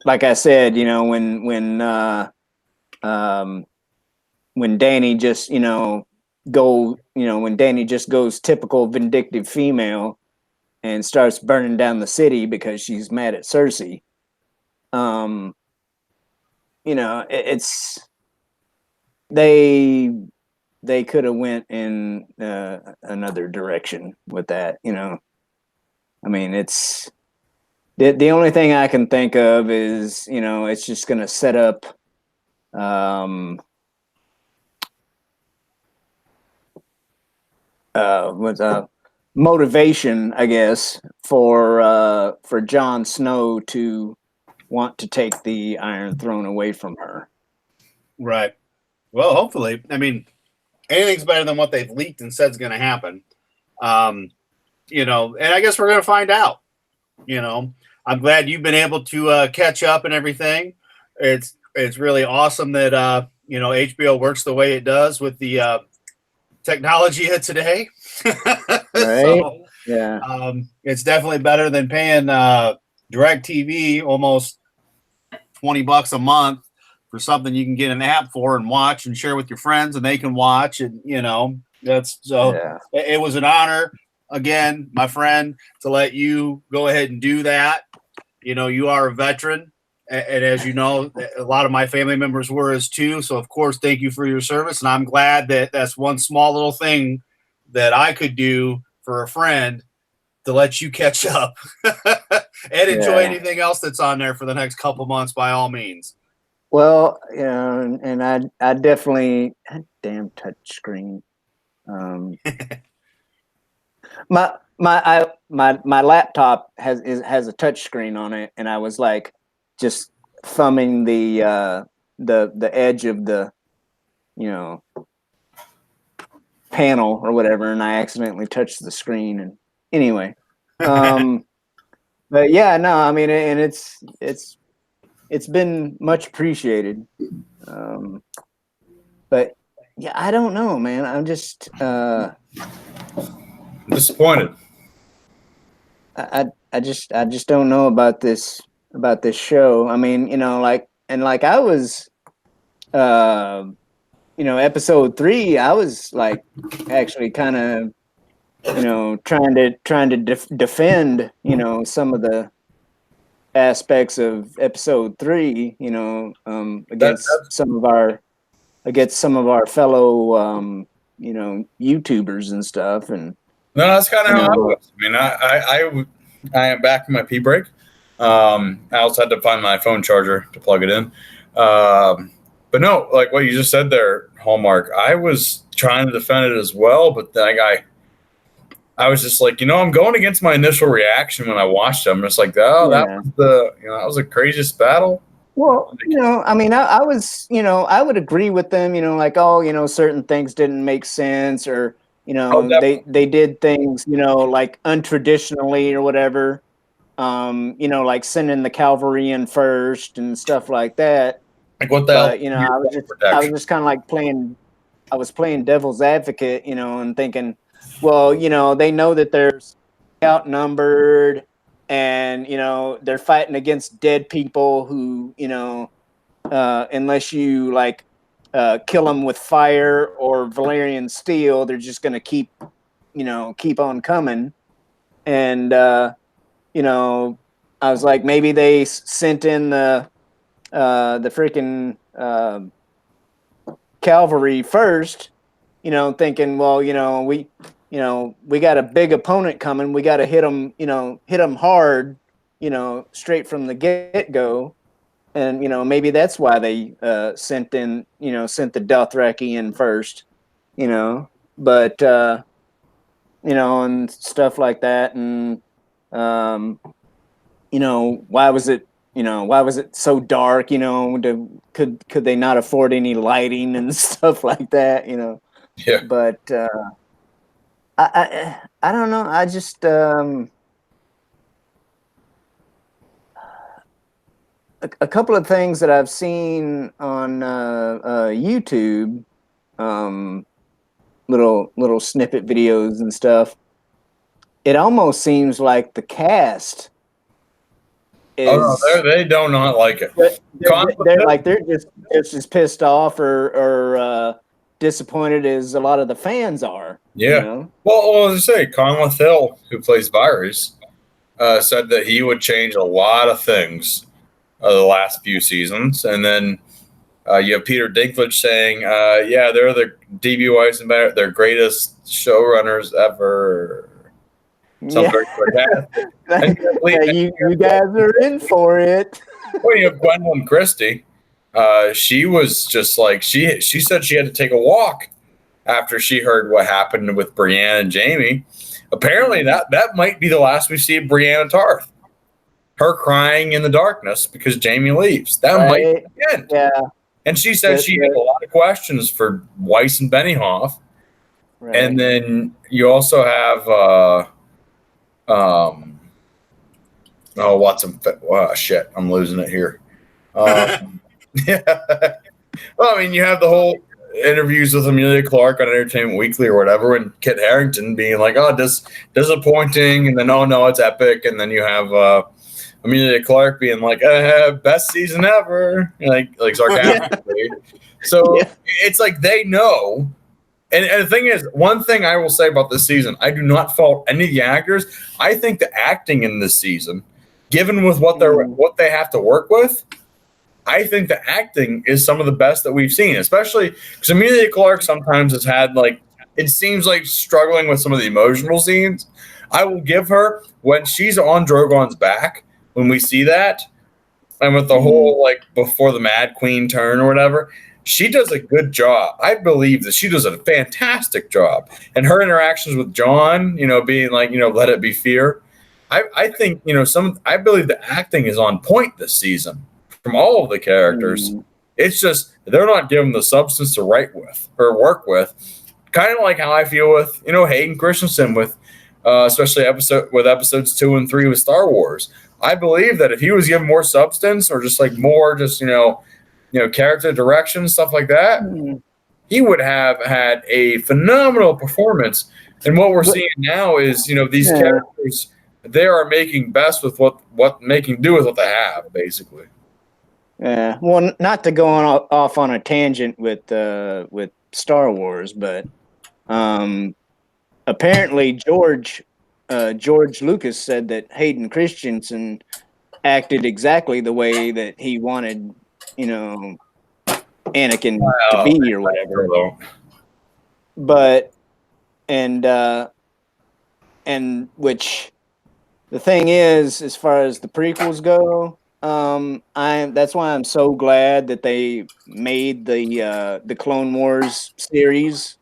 like I said, when Danny just when Danny just goes typical vindictive female and starts burning down the city because she's mad at Cersei. It's they could have went in another direction with that. I mean, it's the only thing I can think of is it's just going to set up motivation, I guess, for Jon Snow to want to take the Iron Throne away from her. Right. Well, hopefully. I mean, anything's better than what they've leaked and said is going to happen. And I guess we're going to find out. I'm glad you've been able to catch up and everything. It's really awesome that HBO works the way it does with the technology of today. Right. So, yeah. It's definitely better than paying DirecTV almost $20 a month for something you can get an app for and watch and share with your friends, and they can watch. And that's so. Yeah. It was an honor again, my friend, to let you go ahead and do that. You are a veteran, and as you know, a lot of my family members were as too. So of course, thank you for your service, and I'm glad that that's one small little thing that I could do for a friend to let you catch up and enjoy anything else that's on there for the next couple months, by all means. Well, and I definitely damn touch screen. My laptop has a touch screen on it, and I was like just thumbing the edge of the panel or whatever, and I accidentally touched the screen. And anyway, but yeah, no, I mean, and it's been much appreciated. But yeah, I don't know, man. I'm just disappointed. I just don't know about this show. I mean, I was episode 3, I was like actually kind of trying to defend some of the aspects of episode 3 against some of our against some of our fellow, YouTubers and stuff. And no, that's kind of how I was. I mean, I am back in my pee break. I also had to find my phone charger to plug it in. But no, like what you just said there, Hallmark, I was trying to defend it as well, but then I was just like, I'm going against my initial reaction when I watched it. I'm just like, that was the craziest battle. Well, I mean, I was, I would agree with them, like, certain things didn't make sense, or, they did things, like untraditionally or whatever, like sending the cavalry in first and stuff like that. Like what the hell? I was just kind of like playing devil's advocate, and thinking, well, they know that they're outnumbered, and they're fighting against dead people who, unless you like kill them with fire or Valerian steel, they're just going to keep on coming. And I was like, maybe they sent in the freaking cavalry first, thinking, well, we got a big opponent coming. We got to hit them hard, straight from the get-go. And, maybe that's why they sent the Dothraki in first, but, and stuff like that. And, why was it so dark? Could they not afford any lighting and stuff like that? Yeah. But I don't know. I just a couple of things that I've seen on YouTube, little snippet videos and stuff. It almost seems like the cast is. They do not like it. They're just pissed off or disappointed as a lot of the fans are. Yeah. Well, as I say, Conleth Hill, who plays Varys, said that he would change a lot of things the last few seasons. And then you have Peter Dinklage saying, they're the D.B. Weiss their greatest showrunners ever. Something like that. You guys are in for it. Well, you have Gwendolyn Christie. She was just like, she said she had to take a walk after she heard what happened with Brienne and Jamie. Apparently that might be the last we see of Brienne Tarth. Her crying in the darkness because Jamie leaves. That might be the end. Yeah. And she said she had a lot of questions for Weiss and Benioff. Right. And then you also have shit, I'm losing it here. Yeah. Well, I mean, you have the whole interviews with Emilia Clarke on Entertainment Weekly or whatever, and Kit Harington being like, disappointing, and then, oh no, it's epic. And then you have Emilia Clarke being like, best season ever, like sarcastically. So it's like they know. And the thing is, one thing I will say about this season, I do not fault any of the actors. I think the acting in this season, given with what they have to work with, I think the acting is some of the best that we've seen, especially because Emilia Clarke sometimes has had, like, it seems like struggling with some of the emotional scenes. I will give her, when she's on Drogon's back, when we see that, and with the whole, like, before the Mad Queen turn or whatever, she does a good job. I believe that she does a fantastic job. And her interactions with Jon, being like, let it be fear. I think, I believe the acting is on point this season from all of the characters. It's just they're not given the substance to write with or work with. Kind of like how I feel with, Hayden Christensen with especially episodes 2 and 3 with Star Wars. I believe that if he was given more substance or just like more character direction, stuff like that, he would have had a phenomenal performance. And what we're seeing now is, these characters, they are making best with what making do with what they have, basically. Yeah. Well, not to go off on a tangent with Star Wars, but apparently George Lucas said that Hayden Christensen acted exactly the way that he wanted, Anakin to be or whatever. But and which the thing is, as far as the prequels go, that's why I'm so glad that they made the Clone Wars series.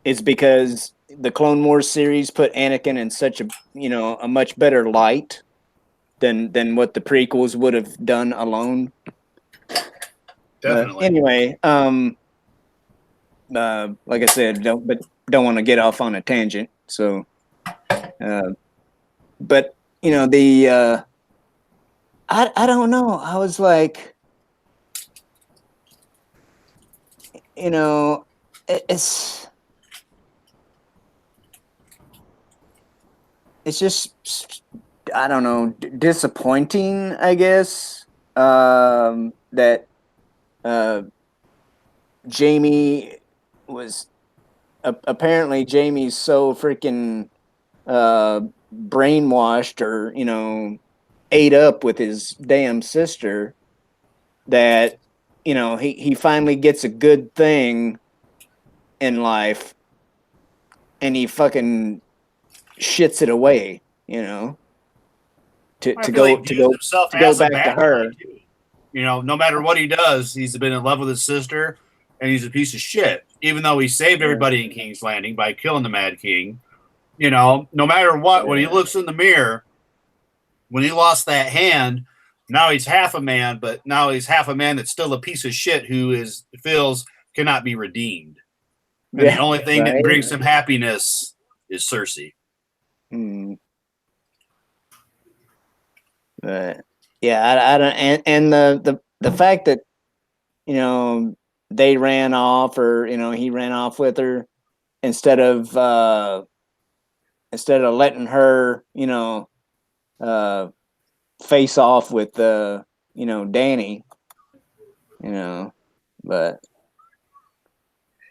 It's because the Clone Wars series put Anakin in such a much better light than what the prequels would have done alone. Definitely. Anyway, like I said, don't want to get off on a tangent. So, but I don't know. I was like, it's just, I don't know, disappointing, I guess, that Jamie was apparently Jamie's so freaking brainwashed or ate up with his damn sister that he finally gets a good thing in life and he fucking shits it away, to go back to her. No matter what he does, he's been in love with his sister, and he's a piece of shit. Even though he saved everybody in King's Landing by killing the Mad King, no matter what, when he looks in the mirror, when he lost that hand, now he's half a man, but now he's half a man that's still a piece of shit who feels cannot be redeemed. And the only thing that brings him happiness is Cersei. But I don't, and the fact that they ran off, or he ran off with her instead of letting her face off with Danny, but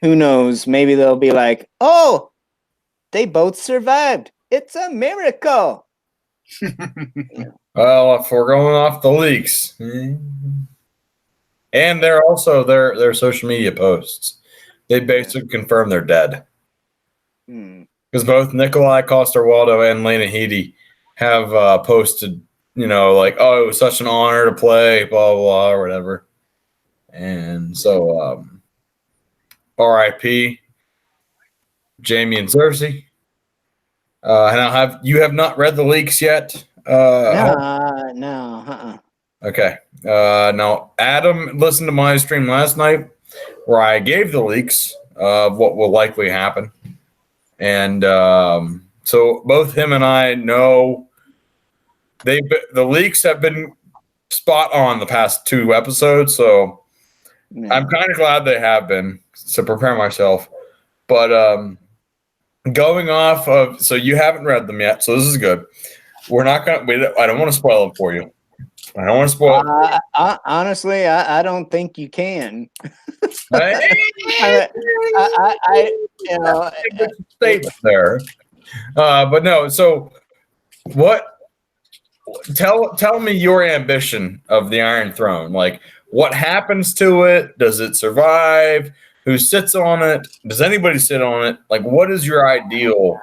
who knows? Maybe they'll be like, oh, they both survived. It's a miracle. Well, if we're going off the leaks, and they're also their social media posts, they basically confirm they're dead. Because both Nikolai Coster-Waldau and Lena Headey have posted, like, oh, it was such an honor to play, blah, blah, blah, or whatever. And so, R.I.P. Jamie and Cersei. Now, you have not read the leaks yet? No. Okay. Now, Adam listened to my stream last night where I gave the leaks of what will likely happen. And so both him and I know the leaks have been spot on the past 2 episodes. So I'm kind of glad they have been to prepare myself. But going off of, so you haven't read them yet. So this is good. We're not going to, I don't want to spoil it for you. I don't want to spoil it. Honestly, I don't think you can. Statement there. But no, so what, tell me your ambition of the Iron Throne. Like, what happens to it? Does it survive? Who sits on it? Does anybody sit on it? Like, what is your ideal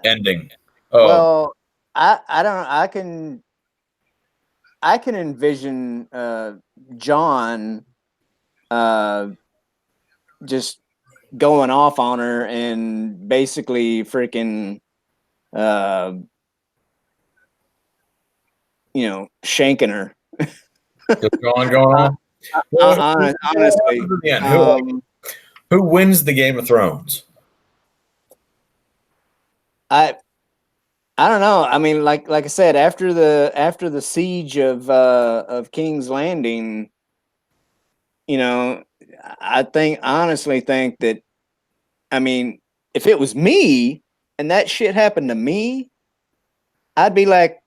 ending? Well, I can envision John just going off on her and basically freaking shanking her. Just going on. Honestly, who wins the Game of Thrones? I don't know. I mean, like I said, after the siege of King's Landing, I honestly think that, I mean, if it was me and that shit happened to me, I'd be like,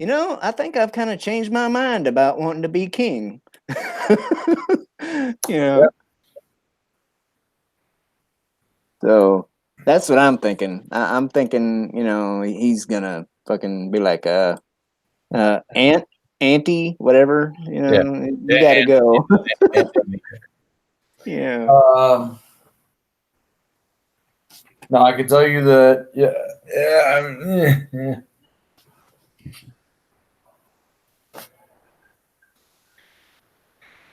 I think I've kind of changed my mind about wanting to be king. Yep. So that's what I'm thinking. I'm thinking, he's gonna fucking be like, Aunt auntie, whatever, you got to go. Yeah. No, I can tell you that. Yeah.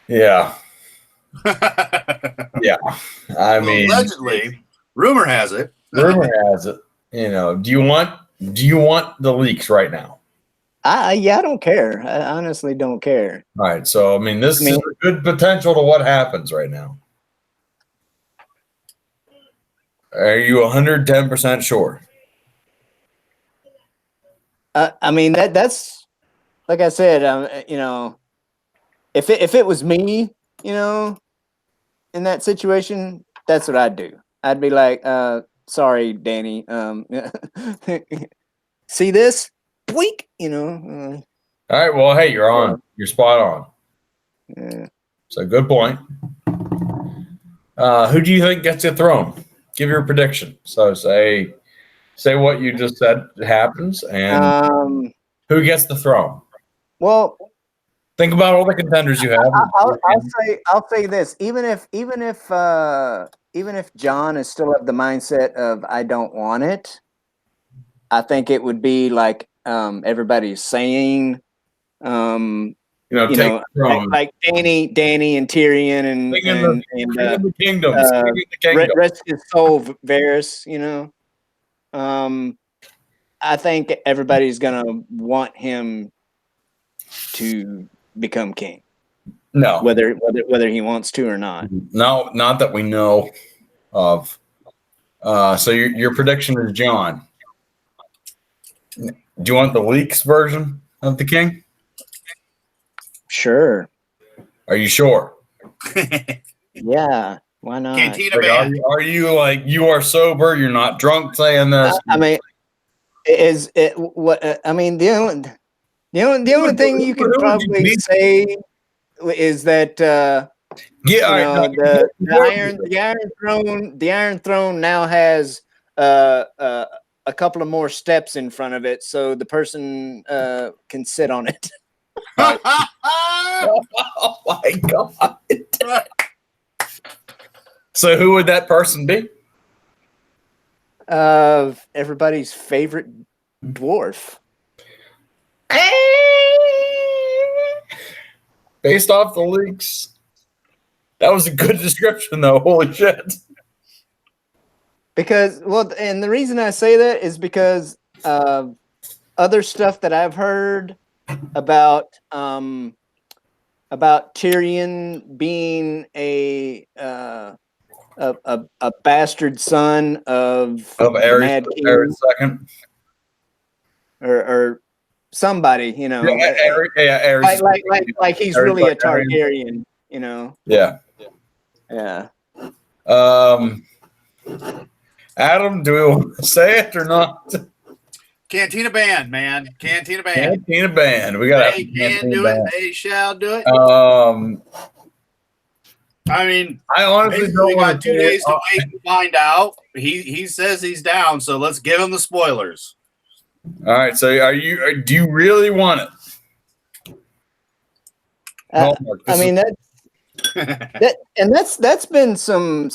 Yeah. I mean, allegedly, rumor has it. Do you want the leaks right now? I don't care. I honestly don't care. All right. So, I mean, this is a good potential to what happens right now. Are you 110% sure? I mean, that's like I said, if it was me, in that situation, that's what I'd do. I'd be like, sorry, Danny. See this? Bleak, All right. Well, hey, you're on. You're spot on. Yeah. So, good point. Who do you think gets the throne? Give your prediction. So, say what you just said happens, and who gets the throne? Well, think about all the contenders you have. I'll say this: even if John is still of the mindset of I don't want it, I think it would be like everybody's saying, like Danny and Tyrion and the kingdom, rest his soul, Varys. I think everybody's gonna want him to become king. No, whether he wants to or not. No, not that we know of. So your prediction is John. Do you want the leaks version of the king? Sure. Are you sure? Yeah. Why not? Cantina Band. Are you like you are sober? You're not drunk saying this? I mean, is it what? I mean, the only thing you could probably say is that the Iron Throne now has a couple of more steps in front of it, so the person can sit on it. Oh my god! So who would that person be? Everybody's favorite dwarf. Based off the leaks, that was a good description, though. Holy shit! Because and the reason I say that is because other stuff that I've heard about Tyrion being a bastard son of Aerys, Mad King, Aerys second, or somebody, Aerys, like he's Aerys really a Targaryen, Yeah. Adam, do we want to say it or not? Cantina Band, man. Cantina Band. Cantina Band. We got. They can do it. They shall do it. I mean, I honestly don't got 2 days to wait and find out. He says he's down, so let's give him the spoilers. All right. So, do you really want it? I mean that's been some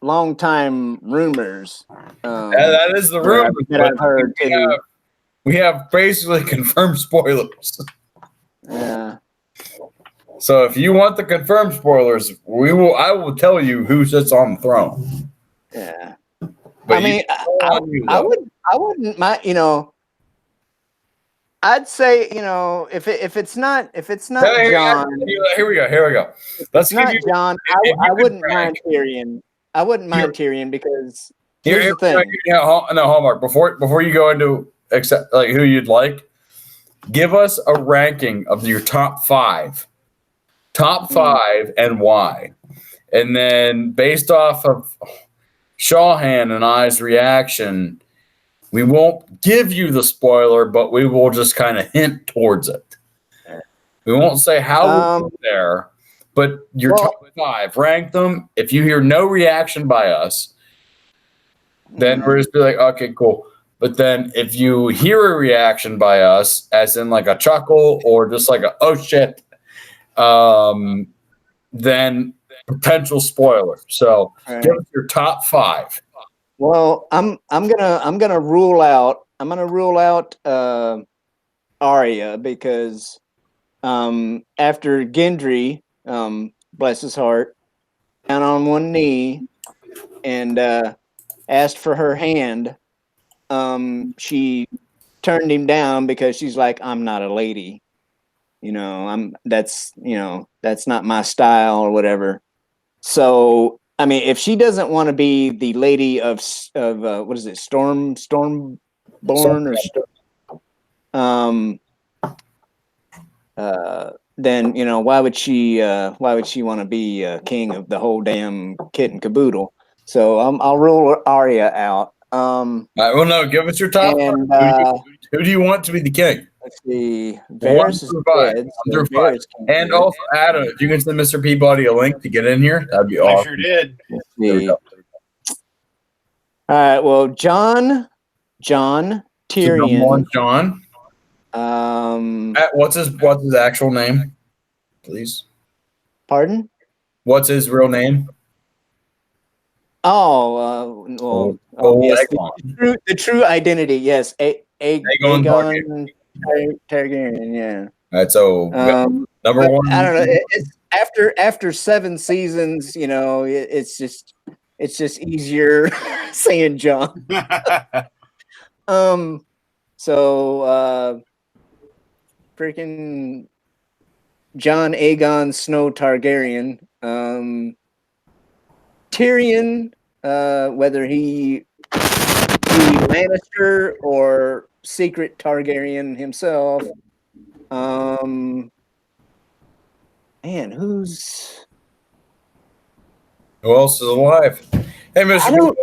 long time rumors. That is the rumor that I've heard. We have basically confirmed spoilers. Yeah. So if you want the confirmed spoilers, I will tell you who sits on the throne. Yeah. But I mean, I wouldn't mind. I'd say, if it's not John. Here we go. Let's not John. I wouldn't mind Tyrion. I wouldn't mind Tyrion because here's the thing. Hallmark. Before you go into who you'd like, give us a ranking of your top five and why, and then based off of Shawhan and I's reaction, we won't give you the spoiler, but we will just kind of hint towards it. We won't say how we get there, but your top five, rank them. If you hear no reaction by us, then we're just be like, okay, cool. But then if you hear a reaction by us, as in like a chuckle or just like a oh shit, then potential spoiler. So give us your top 5. Well, I'm gonna rule out Arya because after Gendry, bless his heart, down on one knee and asked for her hand, she turned him down because she's like, I'm not a lady. That's not my style or whatever. So, I mean, if she doesn't want to be the lady of what is it, Stormborn or then why would she want to be king of the whole damn kit and caboodle? So I'll rule Arya out. Well, no, give us your top 5. Who do you want to be the king? Let's see. Varys is dead. So Varys and also, Adam, if you can send Mr. Peabody a link to get in here, that'd be awesome. I sure did. Let's see. All right. Well, John Tyrion. John. What's his actual name, please? Pardon? What's his real name? Yes, the true identity. Yes, Aegon Targaryen. Yeah. All right. So number 1. I don't know. It's after 7 seasons. It's just easier saying John. So freaking John Aegon Snow Targaryen. Tyrion, whether he Lannister or secret Targaryen himself. Man, who else is alive? Hey, Mr.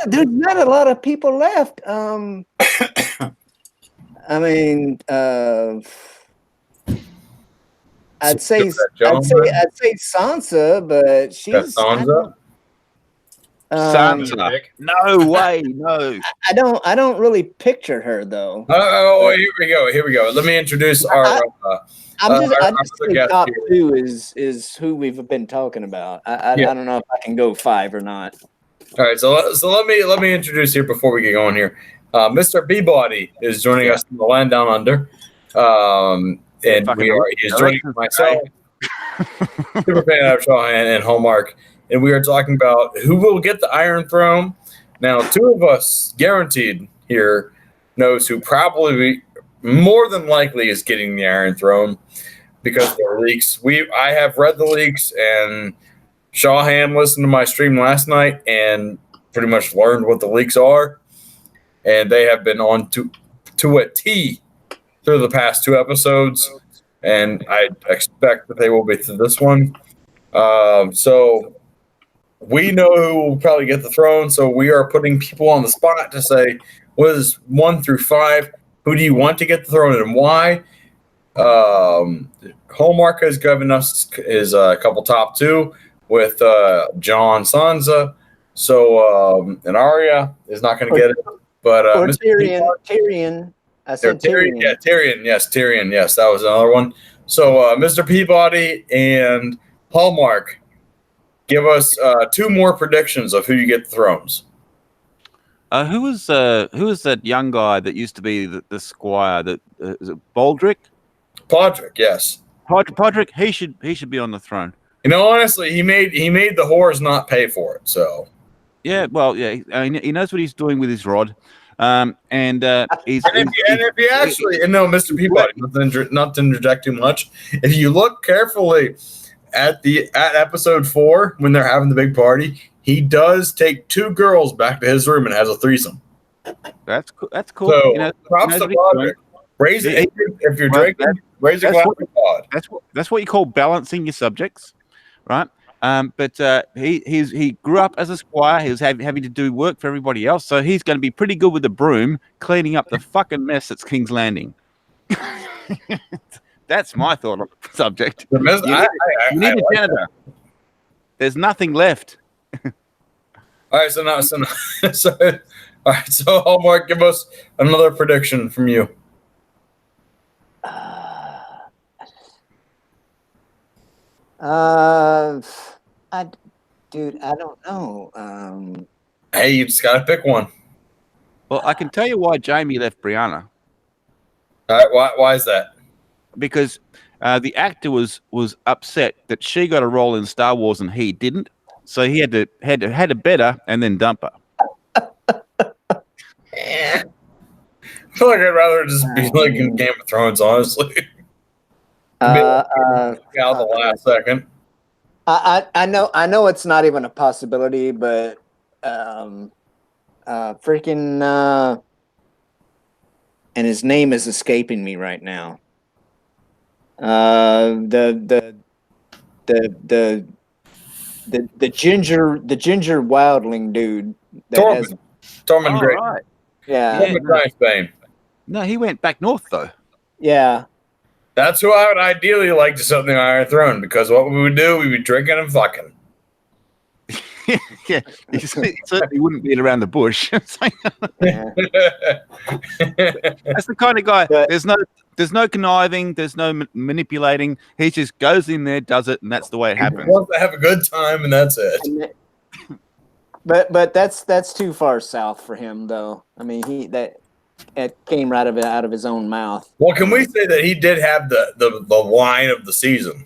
There's not a lot of people left. I mean, I'd say Sansa, but she's Sansa. Sansa. No way, no. I don't really picture her though. Here we go. Let me introduce our. Top 2 is who we've been talking about. I don't know if I can go 5 or not. All right, so let me introduce here before we get going here. Mr. Peabody is joining us from the land down under, and he's joining myself, super fan of Shaw and Hallmark, and we are talking about who will get the Iron Throne. Now, 2 of us guaranteed here knows who probably more than likely is getting the Iron Throne because there are leaks. I have read the leaks, and Shawhan listened to my stream last night and pretty much learned what the leaks are, and they have been on to a T through the past 2 episodes, and I expect that they will be through this one. So we know who will probably get the throne, so we are putting people on the spot to say, what is 1 through 5? Who do you want to get the throne and why? Hallmark has given us his couple top 2 with John Sansa. So, and Arya is not going to get it. But Tyrion. I said Tyrion. Yeah, Tyrion. Yes, Tyrion. Yes, that was another one. So, Mr. Peabody and Hallmark, give us 2 more predictions of who you get the thrones. Who was that young guy that used to be the squire? That is it Baldric? Podrick, yes. Podrick. He should be on the throne. Honestly, he made the whores not pay for it. So. Yeah, well, yeah, he knows what he's doing with his rod, Mr. Peabody, not to interject too much, if you look carefully at episode 4 when they're having the big party, he does take 2 girls back to his room and has a threesome. That's cool. That's cool. So props to Podrick. If you're drinking, raise a glass of pod. That's what you call balancing your subjects, right? But he grew up as a squire. He was having to do work for everybody else, so he's going to be pretty good with the broom, cleaning up the fucking mess that's King's Landing. That's my thought on the subject. You need a janitor. There's nothing left. All right, so All right, so Hallmark, give us another prediction from you. Dude, I don't know. Hey, you just gotta pick one. Well, I can tell you why Jamie left Brianna. All right, why is that? Because the actor was upset that she got a role in Star Wars and he didn't, so he had to bet her and then dump her. I feel like I'd rather just be like in Game of Thrones, honestly. Out the last second. I know it's not even a possibility, but freaking and his name is escaping me right now. The ginger wildling dude. Tormund Grey. Right. Yeah. Tormund Grey. No, he went back north though. Yeah. That's who I would ideally like to something on Iron Throne, because what we would do, we would drinking and fucking. Yeah, he certainly wouldn't beat around the bush. That's the kind of guy. There's no conniving. There's no manipulating. He just goes in there, does it, and that's the way it happens. He wants to have a good time, and that's it. But that's too far south for him, though. I mean, it came right out of his own mouth. Well, can we say that he did have the line of the season?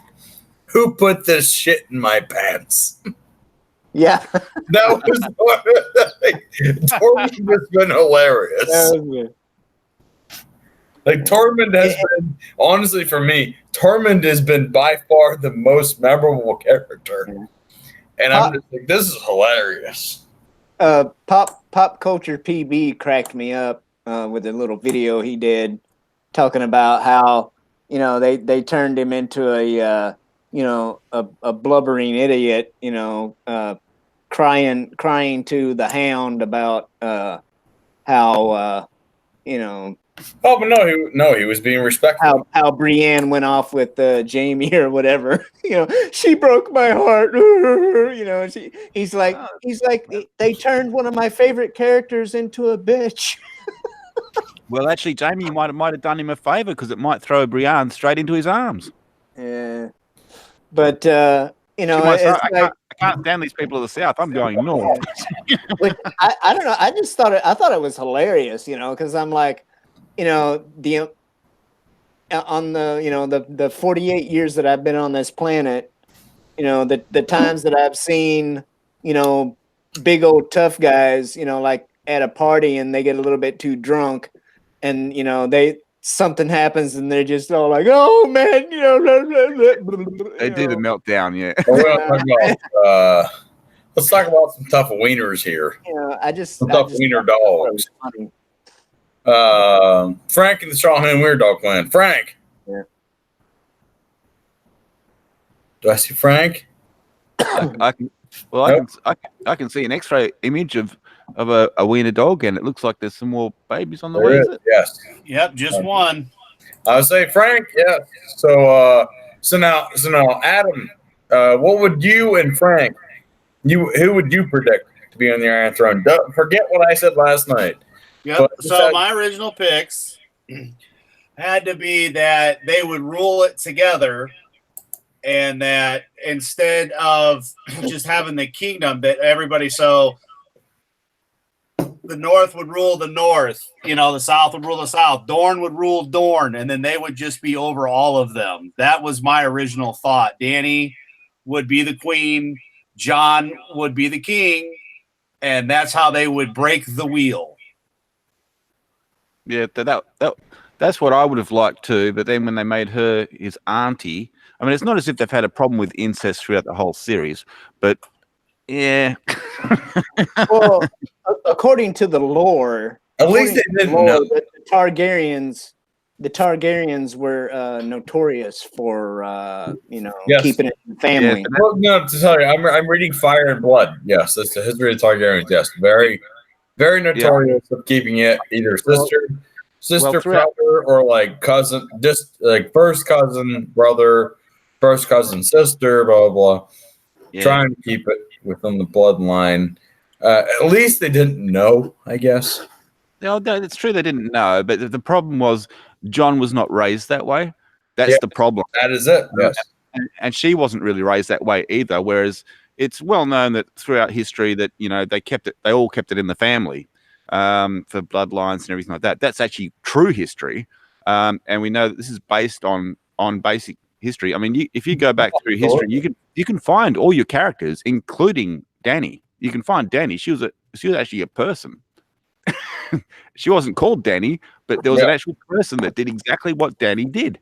Who put this shit in my pants? Yeah. That was Tormund has been hilarious. Like Tormund has been, honestly, for me, Tormund has been by far the most memorable character. And I'm just like, this is hilarious. Pop Culture PB cracked me up with a little video he did talking about how, they turned him into a blubbering idiot, crying to the Hound about how Oh, but no, he was being respectful. How Brienne went off with Jamie or whatever. She broke my heart. He's like they turned one of my favorite characters into a bitch. Well, actually, Jamie might have done him a favor, because it might throw Brienne straight into his arms. Yeah, but I can't stand these people of the South. I'm going north. I don't know. I thought it was hilarious, because I'm like, the 48 years that I've been on this planet, the times that I've seen, big old tough guys, like at a party and they get a little bit too drunk, and something happens and they're just all like, oh man, They do the meltdown, yeah. Let's talk about some tough wieners here. Tough wiener dogs. Frank and the Strawman Weird Dog Clan. Frank. Yeah. Do I see Frank? I can see an X-ray image of a wiener dog, and it looks like there's some more babies on the way. Is it? Yes. Yep, just one. I would say Frank. Yeah. So now, Adam, what would you and Frank? Who would you predict to be on the Iron Throne? Don't forget what I said last night. Yep. So my original picks had to be that they would rule it together, and that instead of just having the kingdom, that everybody, so the North would rule the North, the South would rule the South, Dorne would rule Dorne, and then they would just be over all of them. That was my original thought. Dany would be the queen, Jon would be the king, and that's how they would break the wheel. Yeah, that's what I would have liked too. But then when they made her his auntie, I mean, it's not as if they've had a problem with incest throughout the whole series, but yeah. Well, according to the lore, at least they didn't know. The Targaryens were notorious for keeping it in the family. Yeah, well, no, to tell you, I'm reading Fire and Blood. Yes, that's the history of the Targaryens. Yes, very, very notorious of keeping it either sister, brother, or like cousin, just like first cousin, brother, first cousin, sister, blah blah blah. Yeah. Trying to keep it within the bloodline. At least they didn't know, I guess. No, it's true they didn't know, but the problem was John was not raised that way. That's the problem. That is it. Yes. And she wasn't really raised that way either. Whereas it's well known that throughout history that they all kept it in the family for bloodlines and everything like that. That's actually true history, and we know that this is based on basic history. I mean, if you go back through history, you can find all your characters, including Danny. You can find Danny. She was actually a person. She wasn't called Danny, but there was an actual person that did exactly what Danny did.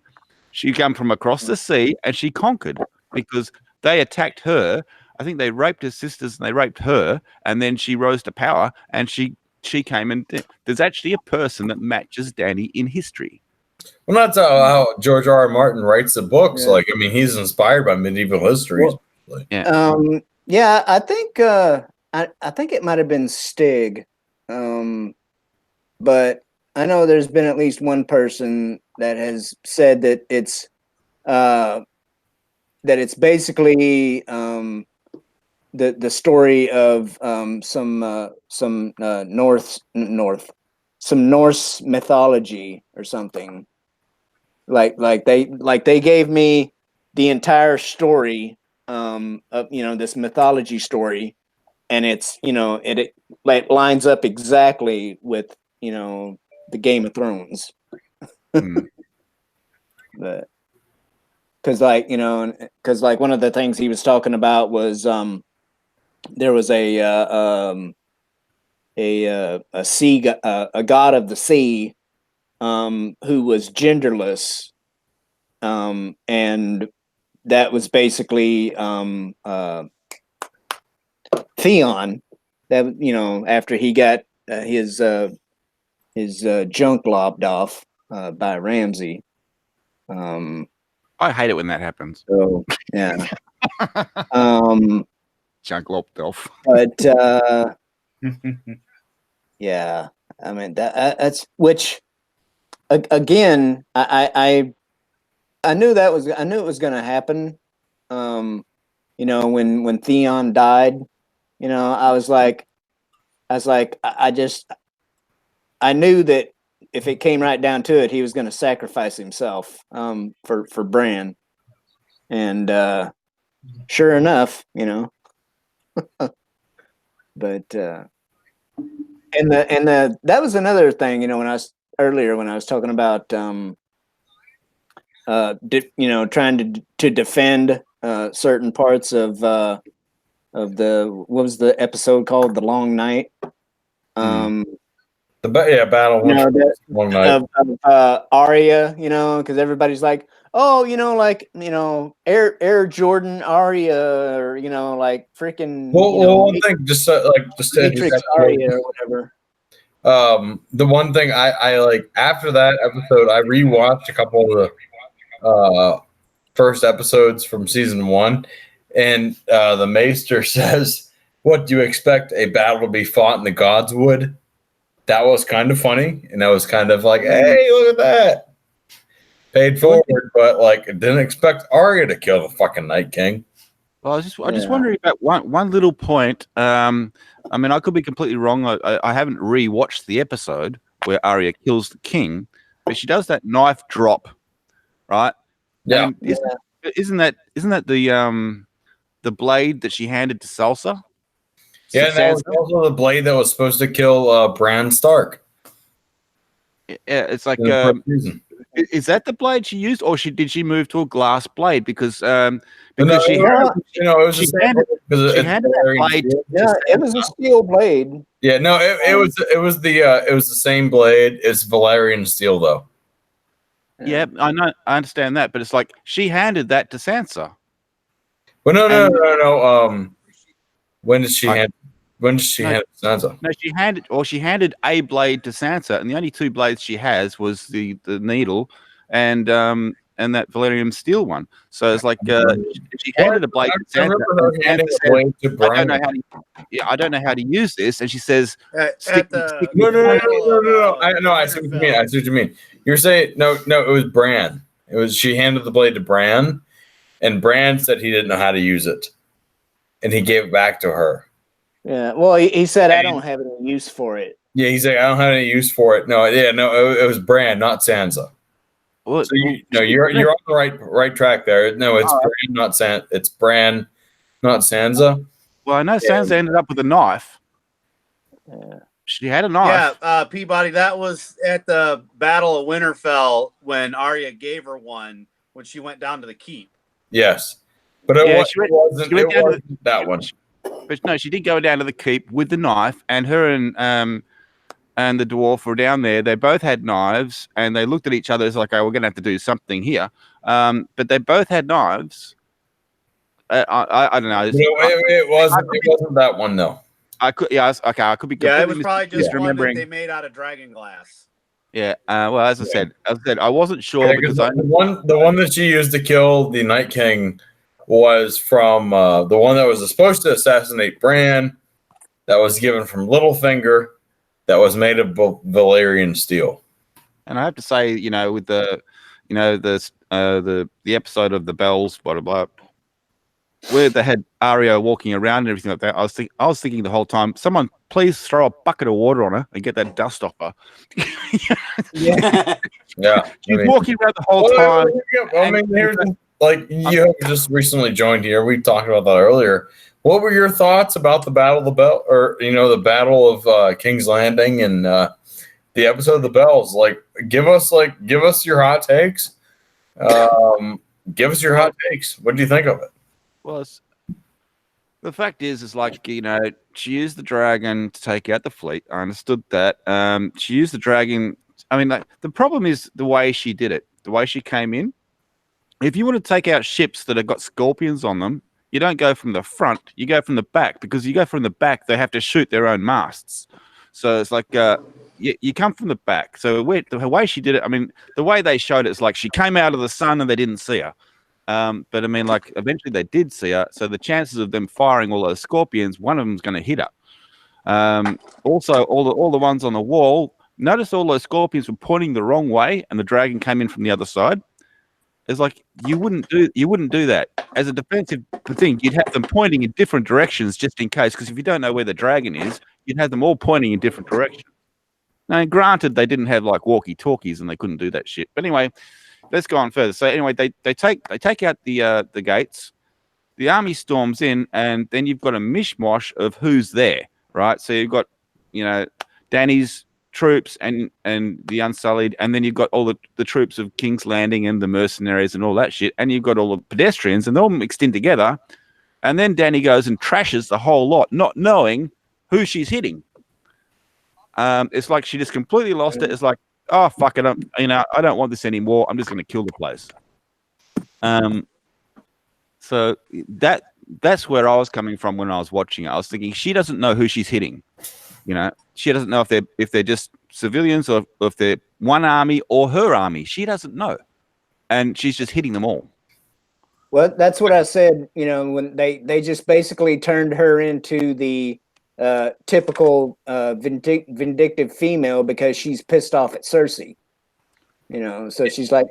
She came from across the sea and she conquered because they attacked her. I think they raped her sisters and they raped her, and then she rose to power and she came and there's actually a person that matches Danny in history. Well, that's how George R. R. Martin writes the books. Yeah. Like, I mean, he's inspired by medieval history. Well, I think I think it might have been Stig. But I know there's been at least one person that has said that it's basically the story of some Norse mythology or something. Like they gave me the entire story of this mythology story, and it's it lines up exactly with the Game of Thrones. But because one of the things he was talking about was there was a god of the sea who was genderless, and that was basically Theon. That after he got his junk lopped off by Ramsay. I hate it when that happens. So yeah, junk lopped off. But yeah, I mean that's which again I knew it was going to happen. When Theon died, I was like, I knew that if it came right down to it, he was going to sacrifice himself for Bran, and sure enough, But and that was another thing, when I was talking about trying to defend certain parts of the what was the episode called, The Long Night. Battle Long Night of Arya, because everybody's like, oh, Air Jordan Arya, or like freaking. One thing, just Matrix Arya or whatever. The one thing I like after that episode, I rewatched a couple of the first episodes from season 1, and the Maester says, "What do you expect? A battle to be fought in the gods would?" That was kind of funny, and I was kind of like, "Hey, look at that!" Paid forward, but didn't expect Arya to kill the fucking Night King. Well, I just wondering about one little point. I mean, I could be completely wrong. I haven't rewatched the episode where Arya kills the king, but she does that knife drop, right? Yeah. Isn't that the blade that she handed to Sansa? Yeah, and that was also the blade that was supposed to kill Bran Stark. Yeah, it's like is that the blade she used, or did she move to a glass blade? Because it was she handed that blade. Yeah, it was a steel blade. Yeah, no, it was the same blade. It's Valyrian steel, though. Yeah, I know, I understand that, but it's like she handed that to Sansa. Well, no. When did she hand it to Sansa? No, she handed a blade to Sansa, and the only two blades she has was the needle and that Valyrian steel one. So it's like she handed a blade to Sansa. I remember her handing a blade to Bran. I don't know how to use this, and she says, No. I see what you mean. You're saying no. It was Bran. She handed the blade to Bran, and Bran said he didn't know how to use it, and he gave it back to her. Yeah. Well, he said, I don't have any use for it. Yeah, he's like, I don't have any use for it. No, it was Bran, not Sansa. Well, So you're on the right track there. No, it's Bran, not San. It's Bran, not Sansa. well, I know Sansa ended up with a knife. Yeah. She had a knife. Yeah, Peabody, that was at the Battle of Winterfell when Arya gave her one when she went down to the keep. Yes, but it wasn't that one. But no, she did go down to the keep with the knife, and her and the dwarf were down there. They both had knives, and they looked at each other as like, "Oh, we're going to have to do something here." But they both had knives. I don't know. It wasn't that one though. I could, yeah, okay. I could be. Yeah, it was probably just one remembering. that they made out of dragon glass. Yeah. Well, as I said, I wasn't sure because the one that she used to kill the Night King was from the one that was supposed to assassinate Bran. That was given from Littlefinger. That was made of Valyrian steel. And I have to say, with the episode of the bells, blah blah blah, where they had Arya walking around and everything like that, I was thinking the whole time, someone please throw a bucket of water on her and get that dust off her. Yeah. Yeah. She's walking around the whole time. I mean, you have just recently joined here. We talked about that earlier. What were your thoughts about the Battle of the Bell, or the Battle of King's Landing and the episode of the Bells? Like, give us your hot takes. Give us your hot takes. What do you think of it? Well, the fact is like, she used the dragon to take out the fleet. I understood that. She used the dragon. I mean, the problem is the way she did it, the way she came in. If you want to take out ships that have got scorpions on them, you don't go from the front, you go from the back, because you go from the back, they have to shoot their own masts. So it's like you come from the back. So the way she did it, I mean, the way they showed it is like she came out of the sun and they didn't see her. But I mean, like, eventually they did see her. So the chances of them firing all those scorpions, one of them's going to hit her. Also, all the ones on the wall, notice all those scorpions were pointing the wrong way, and the dragon came in from the other side. It's like you wouldn't do that as a defensive thing. You'd have them pointing in different directions just in case, because if you don't know where the dragon is, you'd have them all pointing in different directions. Now, granted, they didn't have like walkie-talkies and they couldn't do that shit. But anyway, let's go on further. So anyway, they take out the gates. The army storms in, and then you've got a mishmash of who's there, right? So you've got, Dany's troops and the Unsullied, and then you've got all the troops of King's Landing and the mercenaries and all that shit, and you've got all the pedestrians, and they're all mixed in together. And then Dany goes and trashes the whole lot, not knowing who she's hitting. It's like she just completely lost it. It's like, oh fuck it, I don't want this anymore. I'm just going to kill the place. So that's where I was coming from when I was watching it. I was thinking she doesn't know who she's hitting. She doesn't know if they're just civilians or if they're one army or her army. She doesn't know, and she's just hitting them all. Well, that's what I said. When they just basically turned her into the typical vindictive female because she's pissed off at Cersei. So she's like,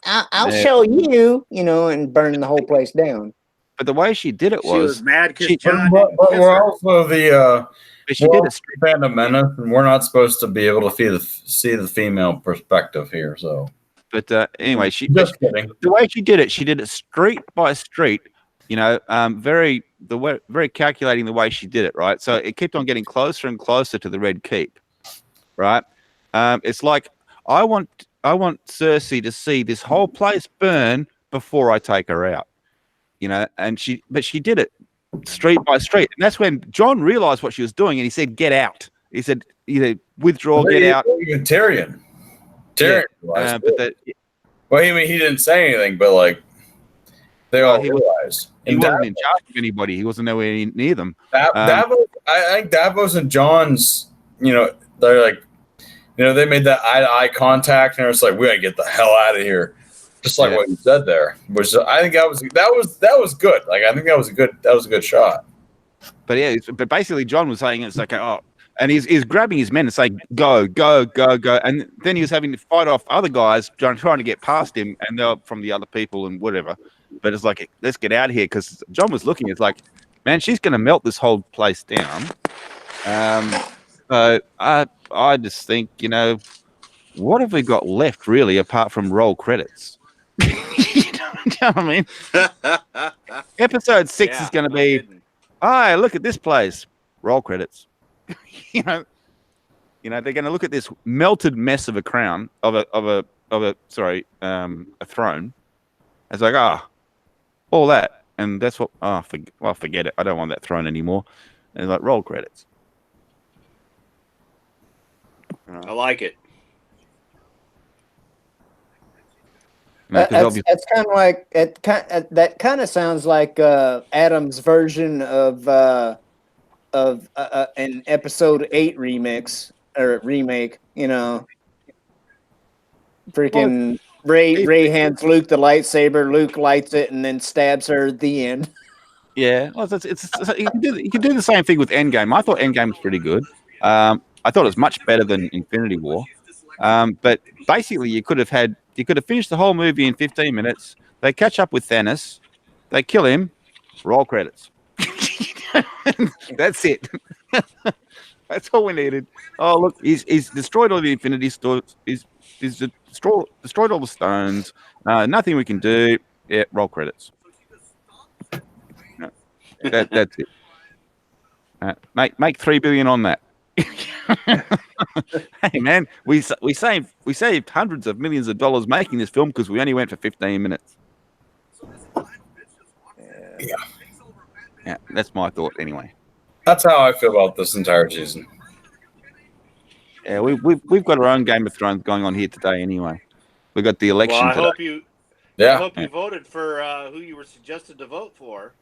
I'll show you, and burn the whole place down. But the way she did it She was mad because but we're also she did a Band of Menace, and we're not supposed to be able to see the female perspective here. So, but anyway, kidding. The way she did it street by street. Very calculating the way she did it, right? So it kept on getting closer and closer to the Red Keep, right? It's like I want Cersei to see this whole place burn before I take her out, and she did it street by street, and that's when Jon realized what she was doing, and he said, "Get out." He said, "Withdraw, get out." Even Tyrion. Yeah. Well, he didn't say anything, but like they all realized. He wasn't in charge of anybody. He wasn't nowhere near them. Davos, I think Davos and Jon's, they're like, they made that eye-to-eye contact, and it's like, we gotta get the hell out of here. Just like what you said there, which I think that was good. Like, I think that was a good shot. But basically, Jon was saying it's like, oh, and he's grabbing his men and saying, go, go, go, go, and then he was having to fight off other guys trying to get past him, and they're from the other people and whatever. But it's like, let's get out of here, because Jon was looking. It's like, man, she's going to melt this whole place down. So I just think, what have we got left really apart from roll credits? You know what I mean? Episode 6 is going to be, hi, look at this place. Roll credits. They're going to look at this melted mess of a crown of a throne. It's like, all that, and that's what. Forget it. I don't want that throne anymore. And like, roll credits. I like it. That's kind of like that. Kind of sounds like Adam's version of an episode 8 remix or remake. Freaking Ray hands Luke the lightsaber. Luke lights it and then stabs her at the end. Yeah, well, you can do the same thing with Endgame. I thought Endgame was pretty good. I thought it was much better than Infinity War. But basically, you could have finished the whole movie in 15 minutes. They catch up with Thanos, they kill him, roll credits. That's it. That's all we needed. Oh, look, he's destroyed all the Infinity Stones. He's destroyed all the stones. Nothing we can do. Yeah, roll credits. No, that's it. Make $3 billion on that. Hey man, we saved hundreds of millions of dollars making this film because we only went for 15 minutes. Yeah, that's my thought anyway. That's how I feel about this entire season. Yeah, we've got our own Game of Thrones going on here today anyway. We got the election. Well, I today. hope you voted for who you were suggested to vote for.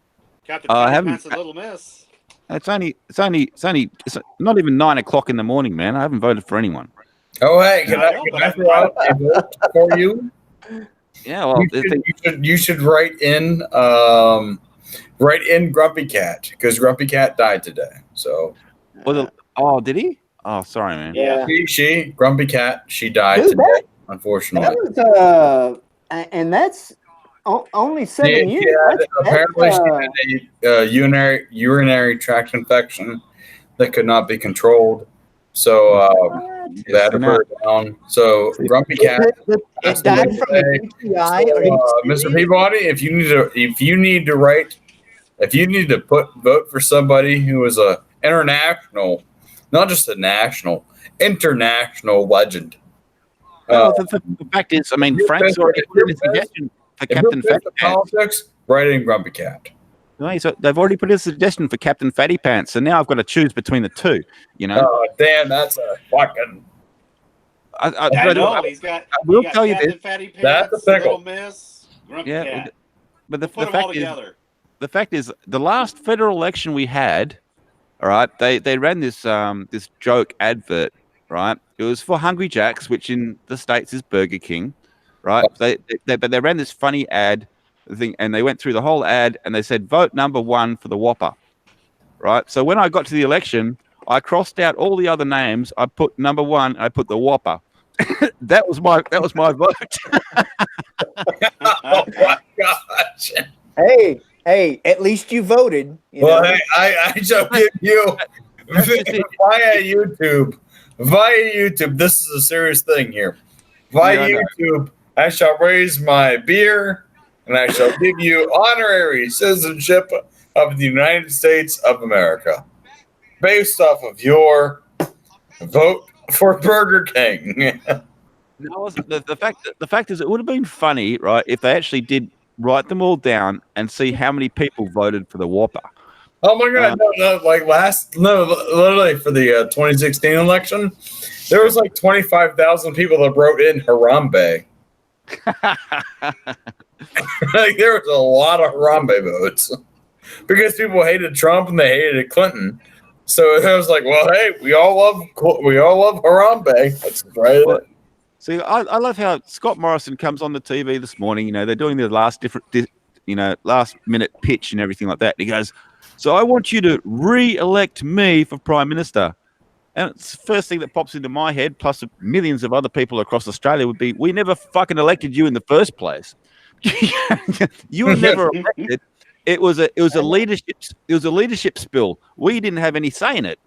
Captain Pants and Little Miss. It's not even 9 o'clock in the morning, man. I haven't voted for anyone. Oh, hey, can I throw out a vote for you? Yeah, well, you should write in Grumpy Cat because Grumpy Cat died today. So, did he? Oh, sorry, man. Yeah, she Grumpy Cat. She died today, unfortunately. That was, and that's only 7 years. Apparently, she had a urinary tract infection that could not be controlled. So that her down. So Grumpy Cat died from a UTI. Mr. Peabody, if you need to vote for somebody who is a international, not just a national, international legend. The fact is, I mean, Frank's already put a suggestion for Captain Fatty Pants. Politics, write in Grumpy Cat. No, so they've already put a suggestion for Captain Fatty Pants, so now I've got to choose between the two. Oh, damn, that's a fucking. I know. He's got tell you Captain this. Fatty Pants, That's a pickle. Little Miss, Grumpy Yeah, Cat. but Put them all together. the fact is, the last federal election we had, all right, they ran this this joke advert, right? It was for Hungry Jack's, which in the States is Burger King, right? But they ran this funny ad thing, and they went through the whole ad, and they said vote number 1 for the Whopper, right? So when I got to the election, I crossed out all the other names. I put number 1. I put the Whopper. that was my vote. Oh my gosh! Hey, at least you voted. Hey, I shall give you via YouTube. This is a serious thing here. Via YouTube, I shall raise my beer and I shall give you honorary citizenship of the United States of America based off of your vote for Burger King. No, the fact is, it would have been funny, right, if they actually did write them all down and see how many people voted for the Whopper. Oh my God! Literally for the 2016 election, there was like 25,000 people that wrote in Harambe. Like there was a lot of Harambe votes because people hated Trump and they hated Clinton. So it was like, well, hey, we all love Harambe. That's right. Well, see, I love how Scott Morrison comes on the TV this morning. They're doing the last minute pitch and everything like that. And he goes, "So I want you to re-elect me for Prime Minister." And it's the first thing that pops into my head, plus millions of other people across Australia, would be, we never fucking elected you in the first place. You were never elected. it was a leadership spill. We didn't have any say in it.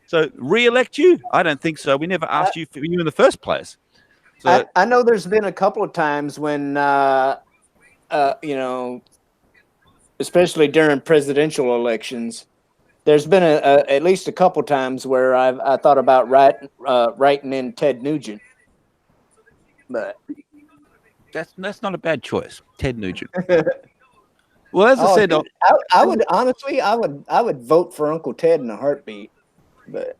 So re-elect you? I don't think so. We never asked you for you in the first place. So I know there's been a couple of times when especially during presidential elections, there's been at least a couple of times where I thought about writing in Ted Nugent, but that's not a bad choice, Ted Nugent. Well, as I said, dude, I would honestly, I would vote for Uncle Ted in a heartbeat. But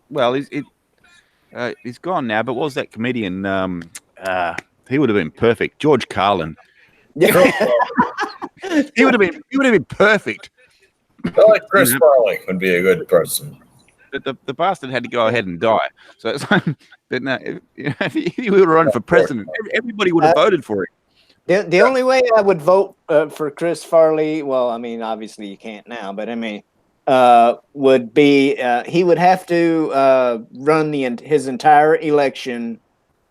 well, he's gone now. But what was that comedian? He would have been perfect. George Carlin. He would have been perfect. I like Chris Farley would be a good person. But the bastard had to go ahead and die. So it's like, but no, if he would have run for president, everybody would have voted for him. The only way I would vote for Chris Farley, well, I mean, obviously you can't now, but I mean, would be he would have to run his entire election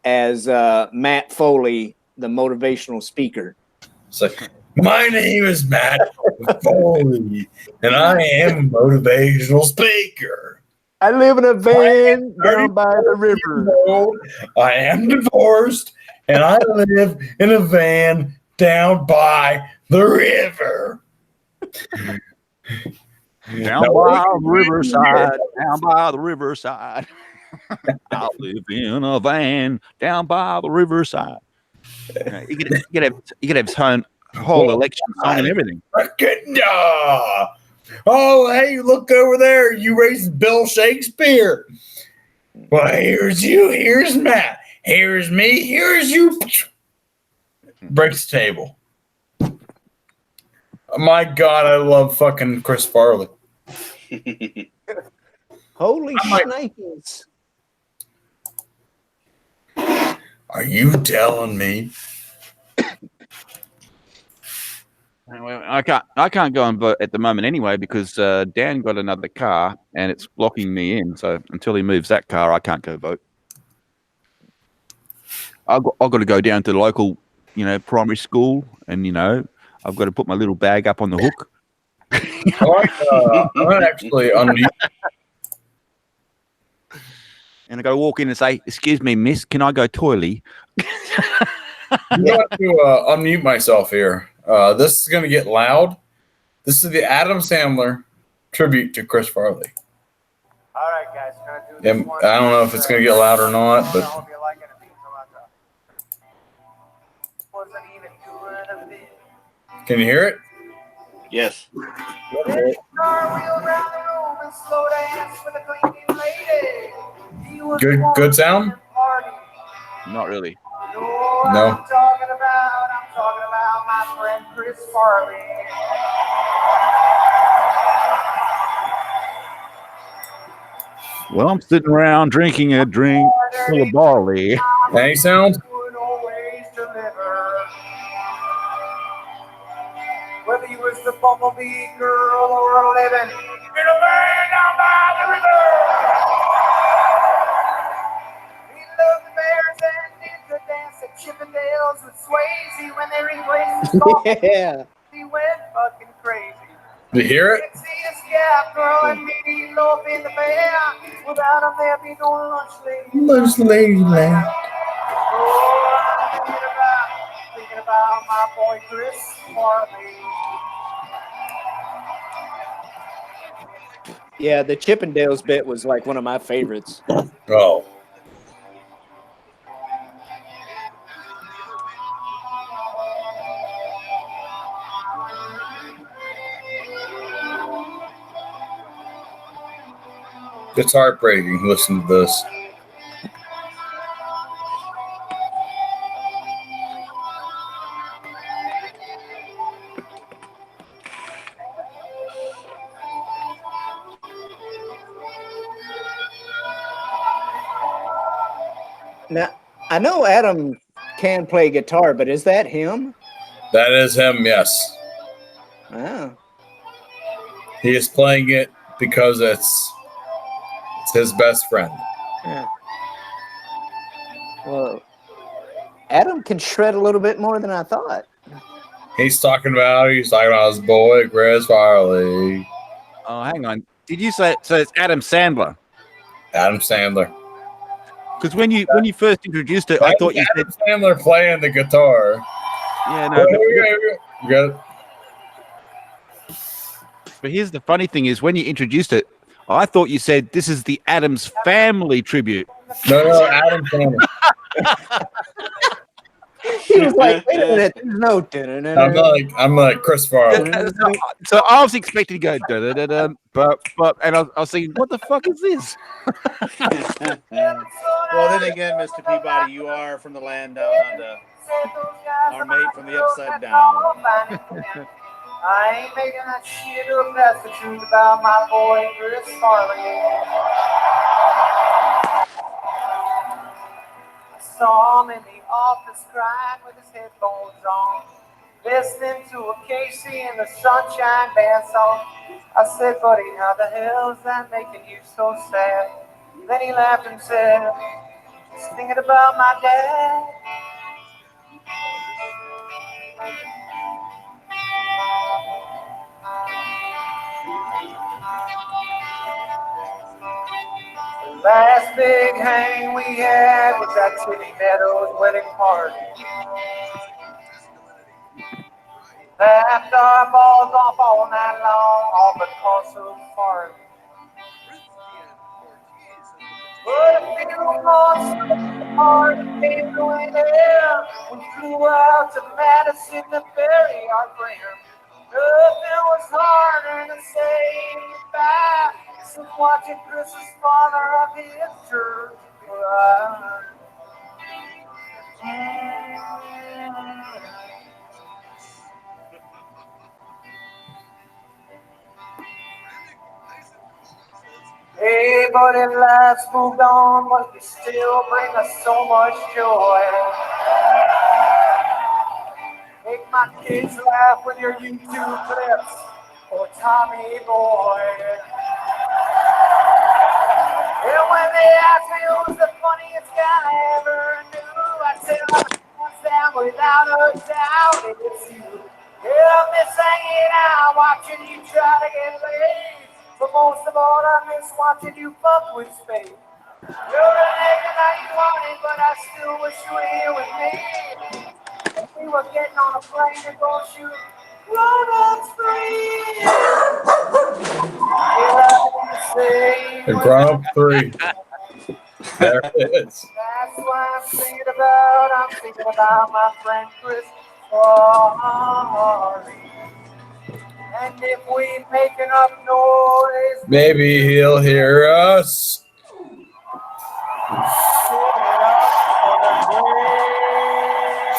as Matt Foley, the motivational speaker. It's like, my name is Matt Foley, and I am a motivational speaker. I live in a van down by the river. I am divorced, and I live in a van down by the river. Down by the riverside, down by the riverside. I live in a van down by the riverside. You could have his whole election song and everything. Oh, hey, look over there. You raised Bill Shakespeare. Well, here's you. Here's Matt. Here's me. Here's you. Breaks the table. My God, I love fucking Chris Farley. Holy shnikes. Are you telling me? I can't go and vote at the moment anyway because Dan got another car and it's blocking me in. So until he moves that car, I can't go vote. I've got to go down to the local, primary school, and I've got to put my little bag up on the hook. I'm actually unmute. And I got to walk in and say, "Excuse me, miss, can I go toilet?" I'm going to unmute myself here. This is going to get loud. This is the Adam Sandler tribute to Chris Farley. All right, guys. I don't know if it's going to get loud or not, but can you hear it? Yes. Good sound? Not really. No. I'm talking about my friend Chris Farley. Well, I'm sitting around drinking a drink full of barley. Any sound? Whether you was the bumblebee girl or living in a van down by the river. He loved the bears and did the dance at Chippendales with Swayze when they replaced the song. Yeah. He went fucking crazy. Did you hear it? You can see a scout girl and me loaf in the van. Without him there'd be no lunch lady. Lunch lady land. Oh, I'm thinking about my boy Chris Farley. Yeah, the Chippendales bit was like one of my favorites. Oh. It's heartbreaking. Listen to this. Now, I know Adam can play guitar, but is that him? That is him, yes. Wow. He is playing it because it's his best friend. Yeah. Well, Adam can shred a little bit more than I thought. He's talking about his boy Chris Farley. Oh, hang on. Did you say so? It's Adam Sandler. Adam Sandler. Because when you first introduced it, I thought you said Adam Sandler playing the guitar. yeah, no. You got it. But here's the funny thing: is when you introduced it, I thought you said this is the Addams Family tribute. No, Adam Sandler. He was like, wait a minute, there's no. I'm like Chris Farley. So I was expecting to go da-da-da-da, but and I was thinking, what the fuck is this? Well, then again, Mr. Peabody, you are from the land down under. Our mate from the upside down. I ain't making that shit up. That's the truth about my boy Chris Farley. I saw him in the office crying with his headphones on, listening to a Casey and the Sunshine Band song. I said, buddy, how the hell is that making you so sad? Then he laughed and said, just thinking about my dad. The last big hang we had was at City Meadows wedding party. Laughed our balls off all night long, all because of Farley. But a few months apart came to an end. We flew out to Madison to bury our friend. Nothing was harder than saying goodbye since watching Chris's father of his church cry. Hey, buddy, life's moved on, but you still bring us so much joy. Make my kids laugh with your YouTube clips, oh Tommy boy. And when they ask me who's the funniest guy I ever knew, I tell them that without a doubt it's you. Yeah, I miss hanging out, watching you try to get laid. But most of all, I miss watching you fuck with space. You're the nigga that you wanted, but I still wish you were here with me. If we were getting on a plane to go shoot Grown-ups Free. The Grown-ups Free. There it is. That's what I'm thinking about. I'm thinking about my friend Chris Farley. And if we make enough noise, maybe he'll hear us.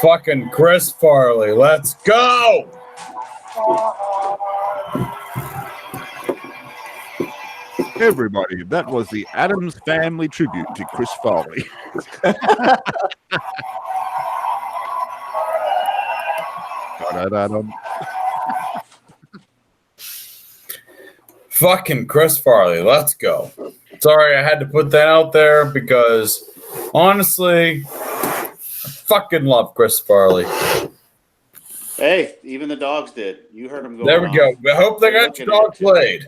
Fucking Chris Farley. Let's go. Everybody, that was the Addams Family tribute to Chris Farley. Fucking Chris Farley. Let's go. Sorry, I had to put that out there because honestly, I fucking love Chris Farley. Hey, even the dogs did. You heard them go. There we go. I hope they got your dog played.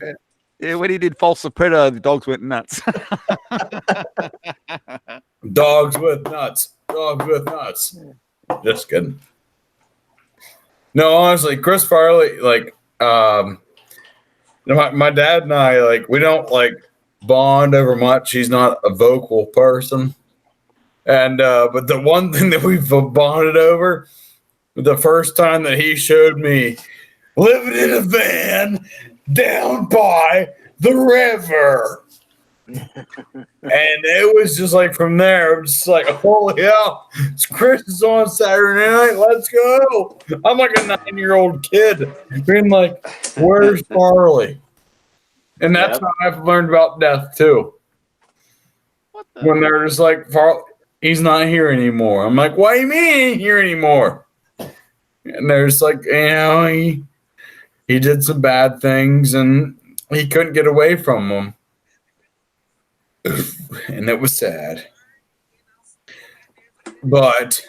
Yeah, when he did False Predator, the dogs went nuts. Dogs with nuts. Dogs with nuts. Just kidding. No, honestly, Chris Farley, like, my dad and I, like, we don't like bond over much. He's not a vocal person, and but the one thing that we've bonded over, the first time that he showed me living in a van down by the river. And it was just like from there, just like, holy hell, it's Chris is on Saturday night. Let's go. I'm like a 9-year-old kid being like, where's Farley? And that's how I've learned about death too. When they're just like, he's not here anymore. I'm like, what do you mean he ain't here anymore? And they're just like, you know, he did some bad things and he couldn't get away from them. And it was sad. But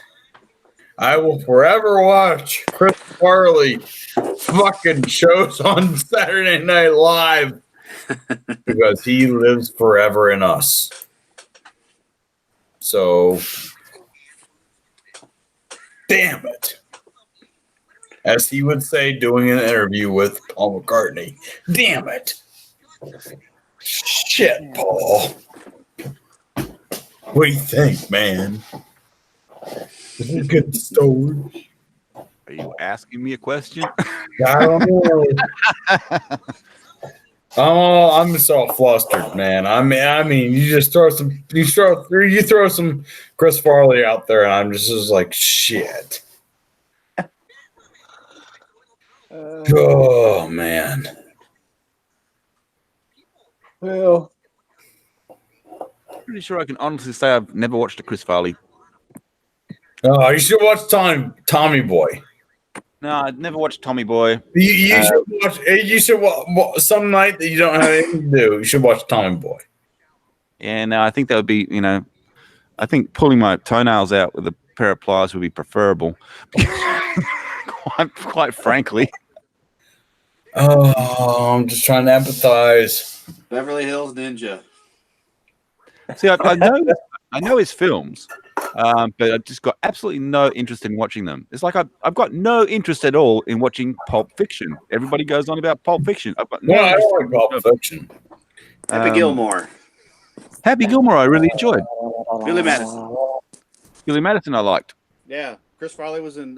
I will forever watch Chris Farley fucking shows on Saturday Night Live because he lives forever in us. So, damn it. As he would say, doing an interview with Paul McCartney. Damn it. Shit, Paul. What do you think, man? Is it a good story? Are you asking me a question? I don't know. Oh, I'm just all flustered, man. I mean, you just throw some Chris Farley out there, and I'm just like, shit. Oh man. Well, Pretty sure I can honestly say I've never watched a Chris Farley. Oh, you should watch Tommy Boy. No, I'd never watched Tommy Boy. You should watch. You should watch some night that you don't have anything to do. You should watch Tommy Boy. Yeah, no, I think that would be, I think pulling my toenails out with a pair of pliers would be preferable. quite frankly. Oh, I'm just trying to empathize. Beverly Hills Ninja. See, I know his films, but I've just got absolutely no interest in watching them. It's like I've got no interest at all in watching Pulp Fiction. Everybody goes on about Pulp Fiction. I've got no I interest don't like Pulp Fiction. Happy Gilmore. Happy Gilmore, I really enjoyed. Billy Madison. Billy Madison, I liked. Yeah, Chris Farley was in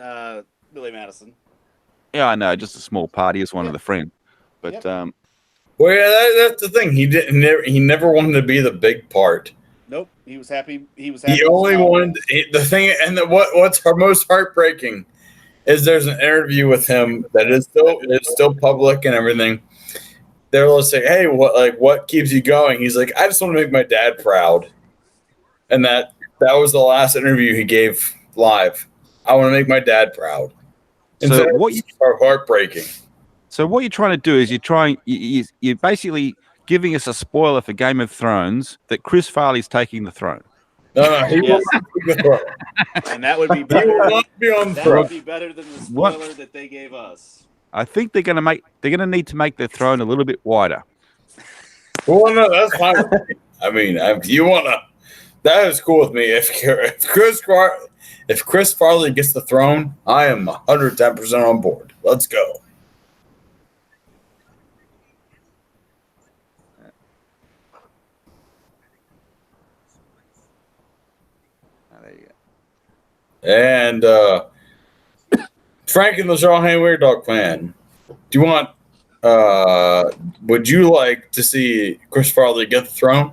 Billy Madison. Yeah, I know, just a small party as one of the friends. But Well, yeah, that's the thing. He never wanted to be the big part. Nope, he was happy. He was happy. He only wanted the thing, and what's most heartbreaking is there's an interview with him that is still public and everything. They'll say, "Hey, what keeps you going?" He's like, "I just want to make my dad proud," and that was the last interview he gave live. I want to make my dad proud. And so what you are heartbreaking. So what you're trying to do is you're basically giving us a spoiler for Game of Thrones that Chris Farley's taking the throne. No, he will not take the throne. And that would be better. He will not be on the throne. That would be better than the spoiler that they gave us. I think they're gonna need to make the throne a little bit wider. Well, no, that's fine with me. I mean, if you wanna, that is cool with me. If Chris Farley gets the throne, I am 110% on board. Let's go. There you go. And Frank and the Shaw Hey Weird Dog fan, do you want? Would you like to see Chris Farley get the throne?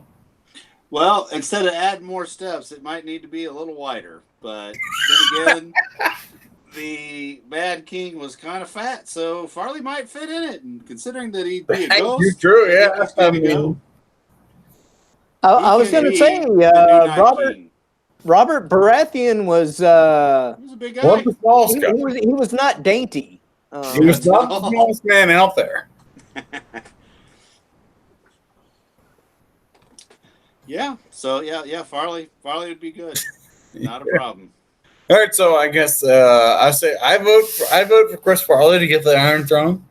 Well, instead of adding more steps, it might need to be a little wider. But then again, the Mad King was kind of fat, so Farley might fit in it. And considering that he'd be a ghost, you're true, yeah. I was going to say, Robert Baratheon was. He was a big guy. What the smallest guy? He was not dainty. He was not the smallest man out there. Yeah. So yeah. Farley would be good. Not a problem. All right, so I guess I say I vote for Chris Farley to get the Iron Throne.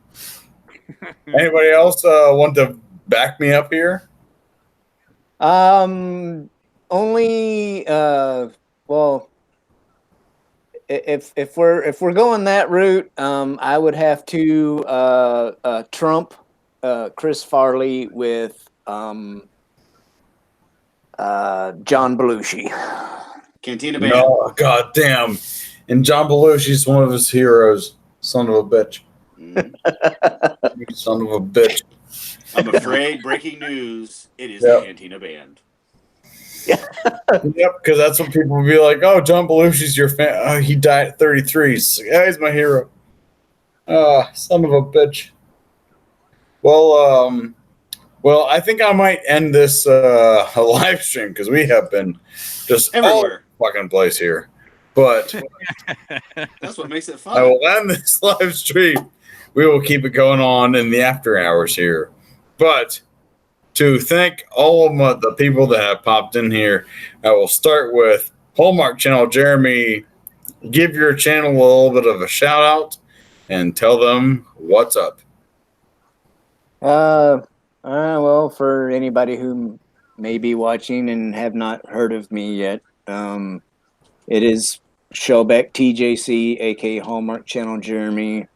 Anybody else want to back me up here? Only well, if we're going that route, I would have to trump Chris Farley with John Belushi. Cantina Band. No, goddamn. And John Belushi's one of his heroes. Son of a bitch. Son of a bitch. I'm afraid, breaking news, it is the Cantina Band. Yep, because that's what people will be like, oh, John Belushi's your fan. Oh, he died at 33. Yeah, he's my hero. Son of a bitch. Well, I think I might end this live stream because we have been just everywhere. All fucking place here. But that's what makes it fun. I will end this live stream. We will keep it going on in the after hours here. But to thank all of the people that have popped in here, I will start with Hallmark Channel. Jeremy, give your channel a little bit of a shout out. and tell them what's up. Well, for anybody who may be watching and have not heard of me yet, it is Shellback TJC, aka Hallmark Channel Jeremy.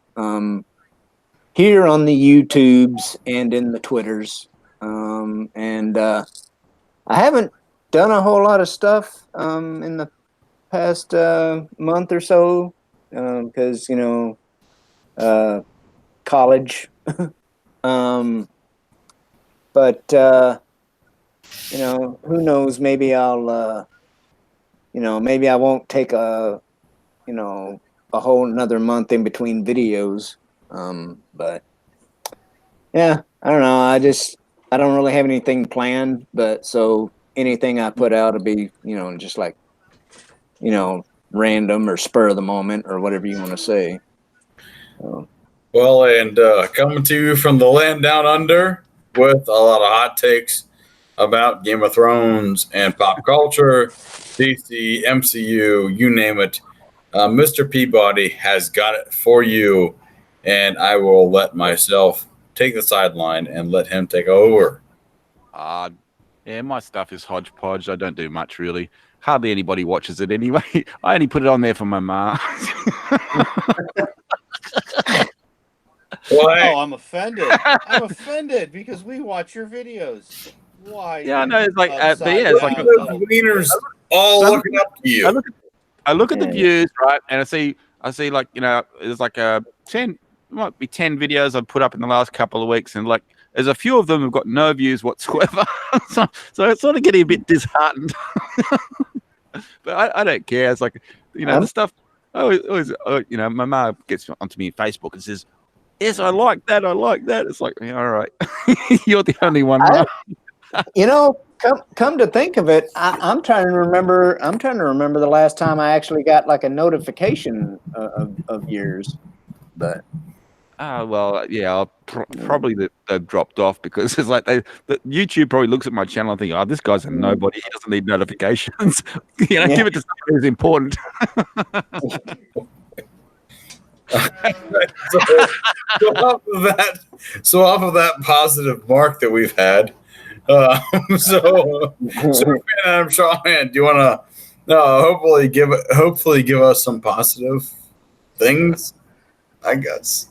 Here on the YouTubes and in the Twitters. I haven't done a whole lot of stuff in the past month or so because, college. But who knows? Maybe I'll, maybe I won't take a whole another month in between videos. But yeah, I don't know. I don't really have anything planned, but so anything I put out will be, just like, random or spur of the moment or whatever you want to say. Well, and coming to you from the land down under with a lot of hot takes about Game of Thrones and pop culture, DC, MCU, you name it. Mr. Peabody has got it for you, and I will let myself take the sideline and let him take over. Yeah, my stuff is hodgepodge. I don't do much really. Hardly anybody watches it anyway. I only put it on there for my ma. Oh, I'm offended. I'm offended because we watch your videos. Why? Yeah, I know. It's like, but yeah, it's like those wieners all looking up to you. I look at the views, right, and I see like, there's like 10 videos I've put up in the last couple of weeks, and like there's a few of them have got no views whatsoever. so it's sort of getting a bit disheartened. But I don't care. It's like, the stuff. I always my mum gets onto me on Facebook and says, "Yes, I like that. I like that." It's like, yeah, all right, you're the only one. Come to think of it, I'm trying to remember the last time I actually got like a notification of yours. But well, yeah, I'll probably they've dropped off because it's like the YouTube probably looks at my channel and think, "Oh, this guy's a nobody. He doesn't need notifications." Give it to somebody who's important. so off of that positive mark that we've had, so I'm Shawhan, do you want to hopefully give us some positive things? I guess.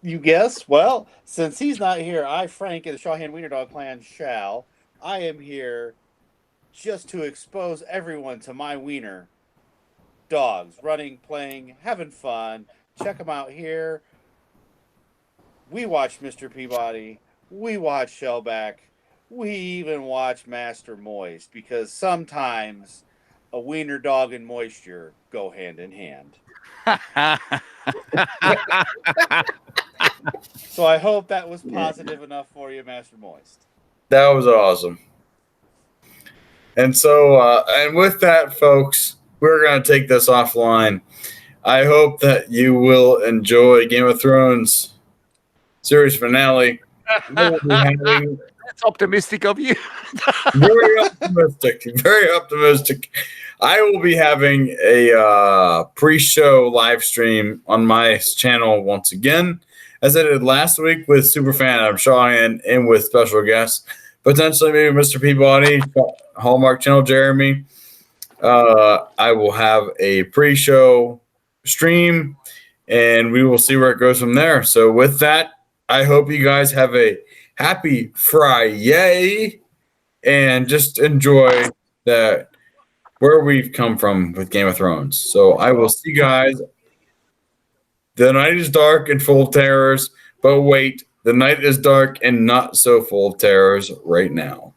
You guess? Well, since he's not here, I, Frank, and the Shawhan Wiener Dog Clan shall. I am here just to expose everyone to my wiener. Dogs, running, playing, having fun. Check them out here. We watch Mr. Peabody. We watch Shellback. We even watch Master Moist because sometimes a wiener dog and moisture go hand in hand. So I hope that was positive enough for you, Master Moist. That was awesome. And so, and with that, folks, we're going to take this offline. I hope that you will enjoy Game of Thrones series finale. That's optimistic of you. Very optimistic. Very optimistic. I will be having a pre-show live stream on my channel once again, as I did last week with Superfan Adam Shawhan and with special guests, potentially maybe Mr. Peabody, Hallmark Channel Jeremy. I will have a pre-show stream, and we will see where it goes from there. So with that, I hope you guys have a happy FriYAY and just enjoy that where we've come from with Game of Thrones. So I will see you guys. The night is dark and full of terrors, but wait, the night is dark and not so full of terrors right now.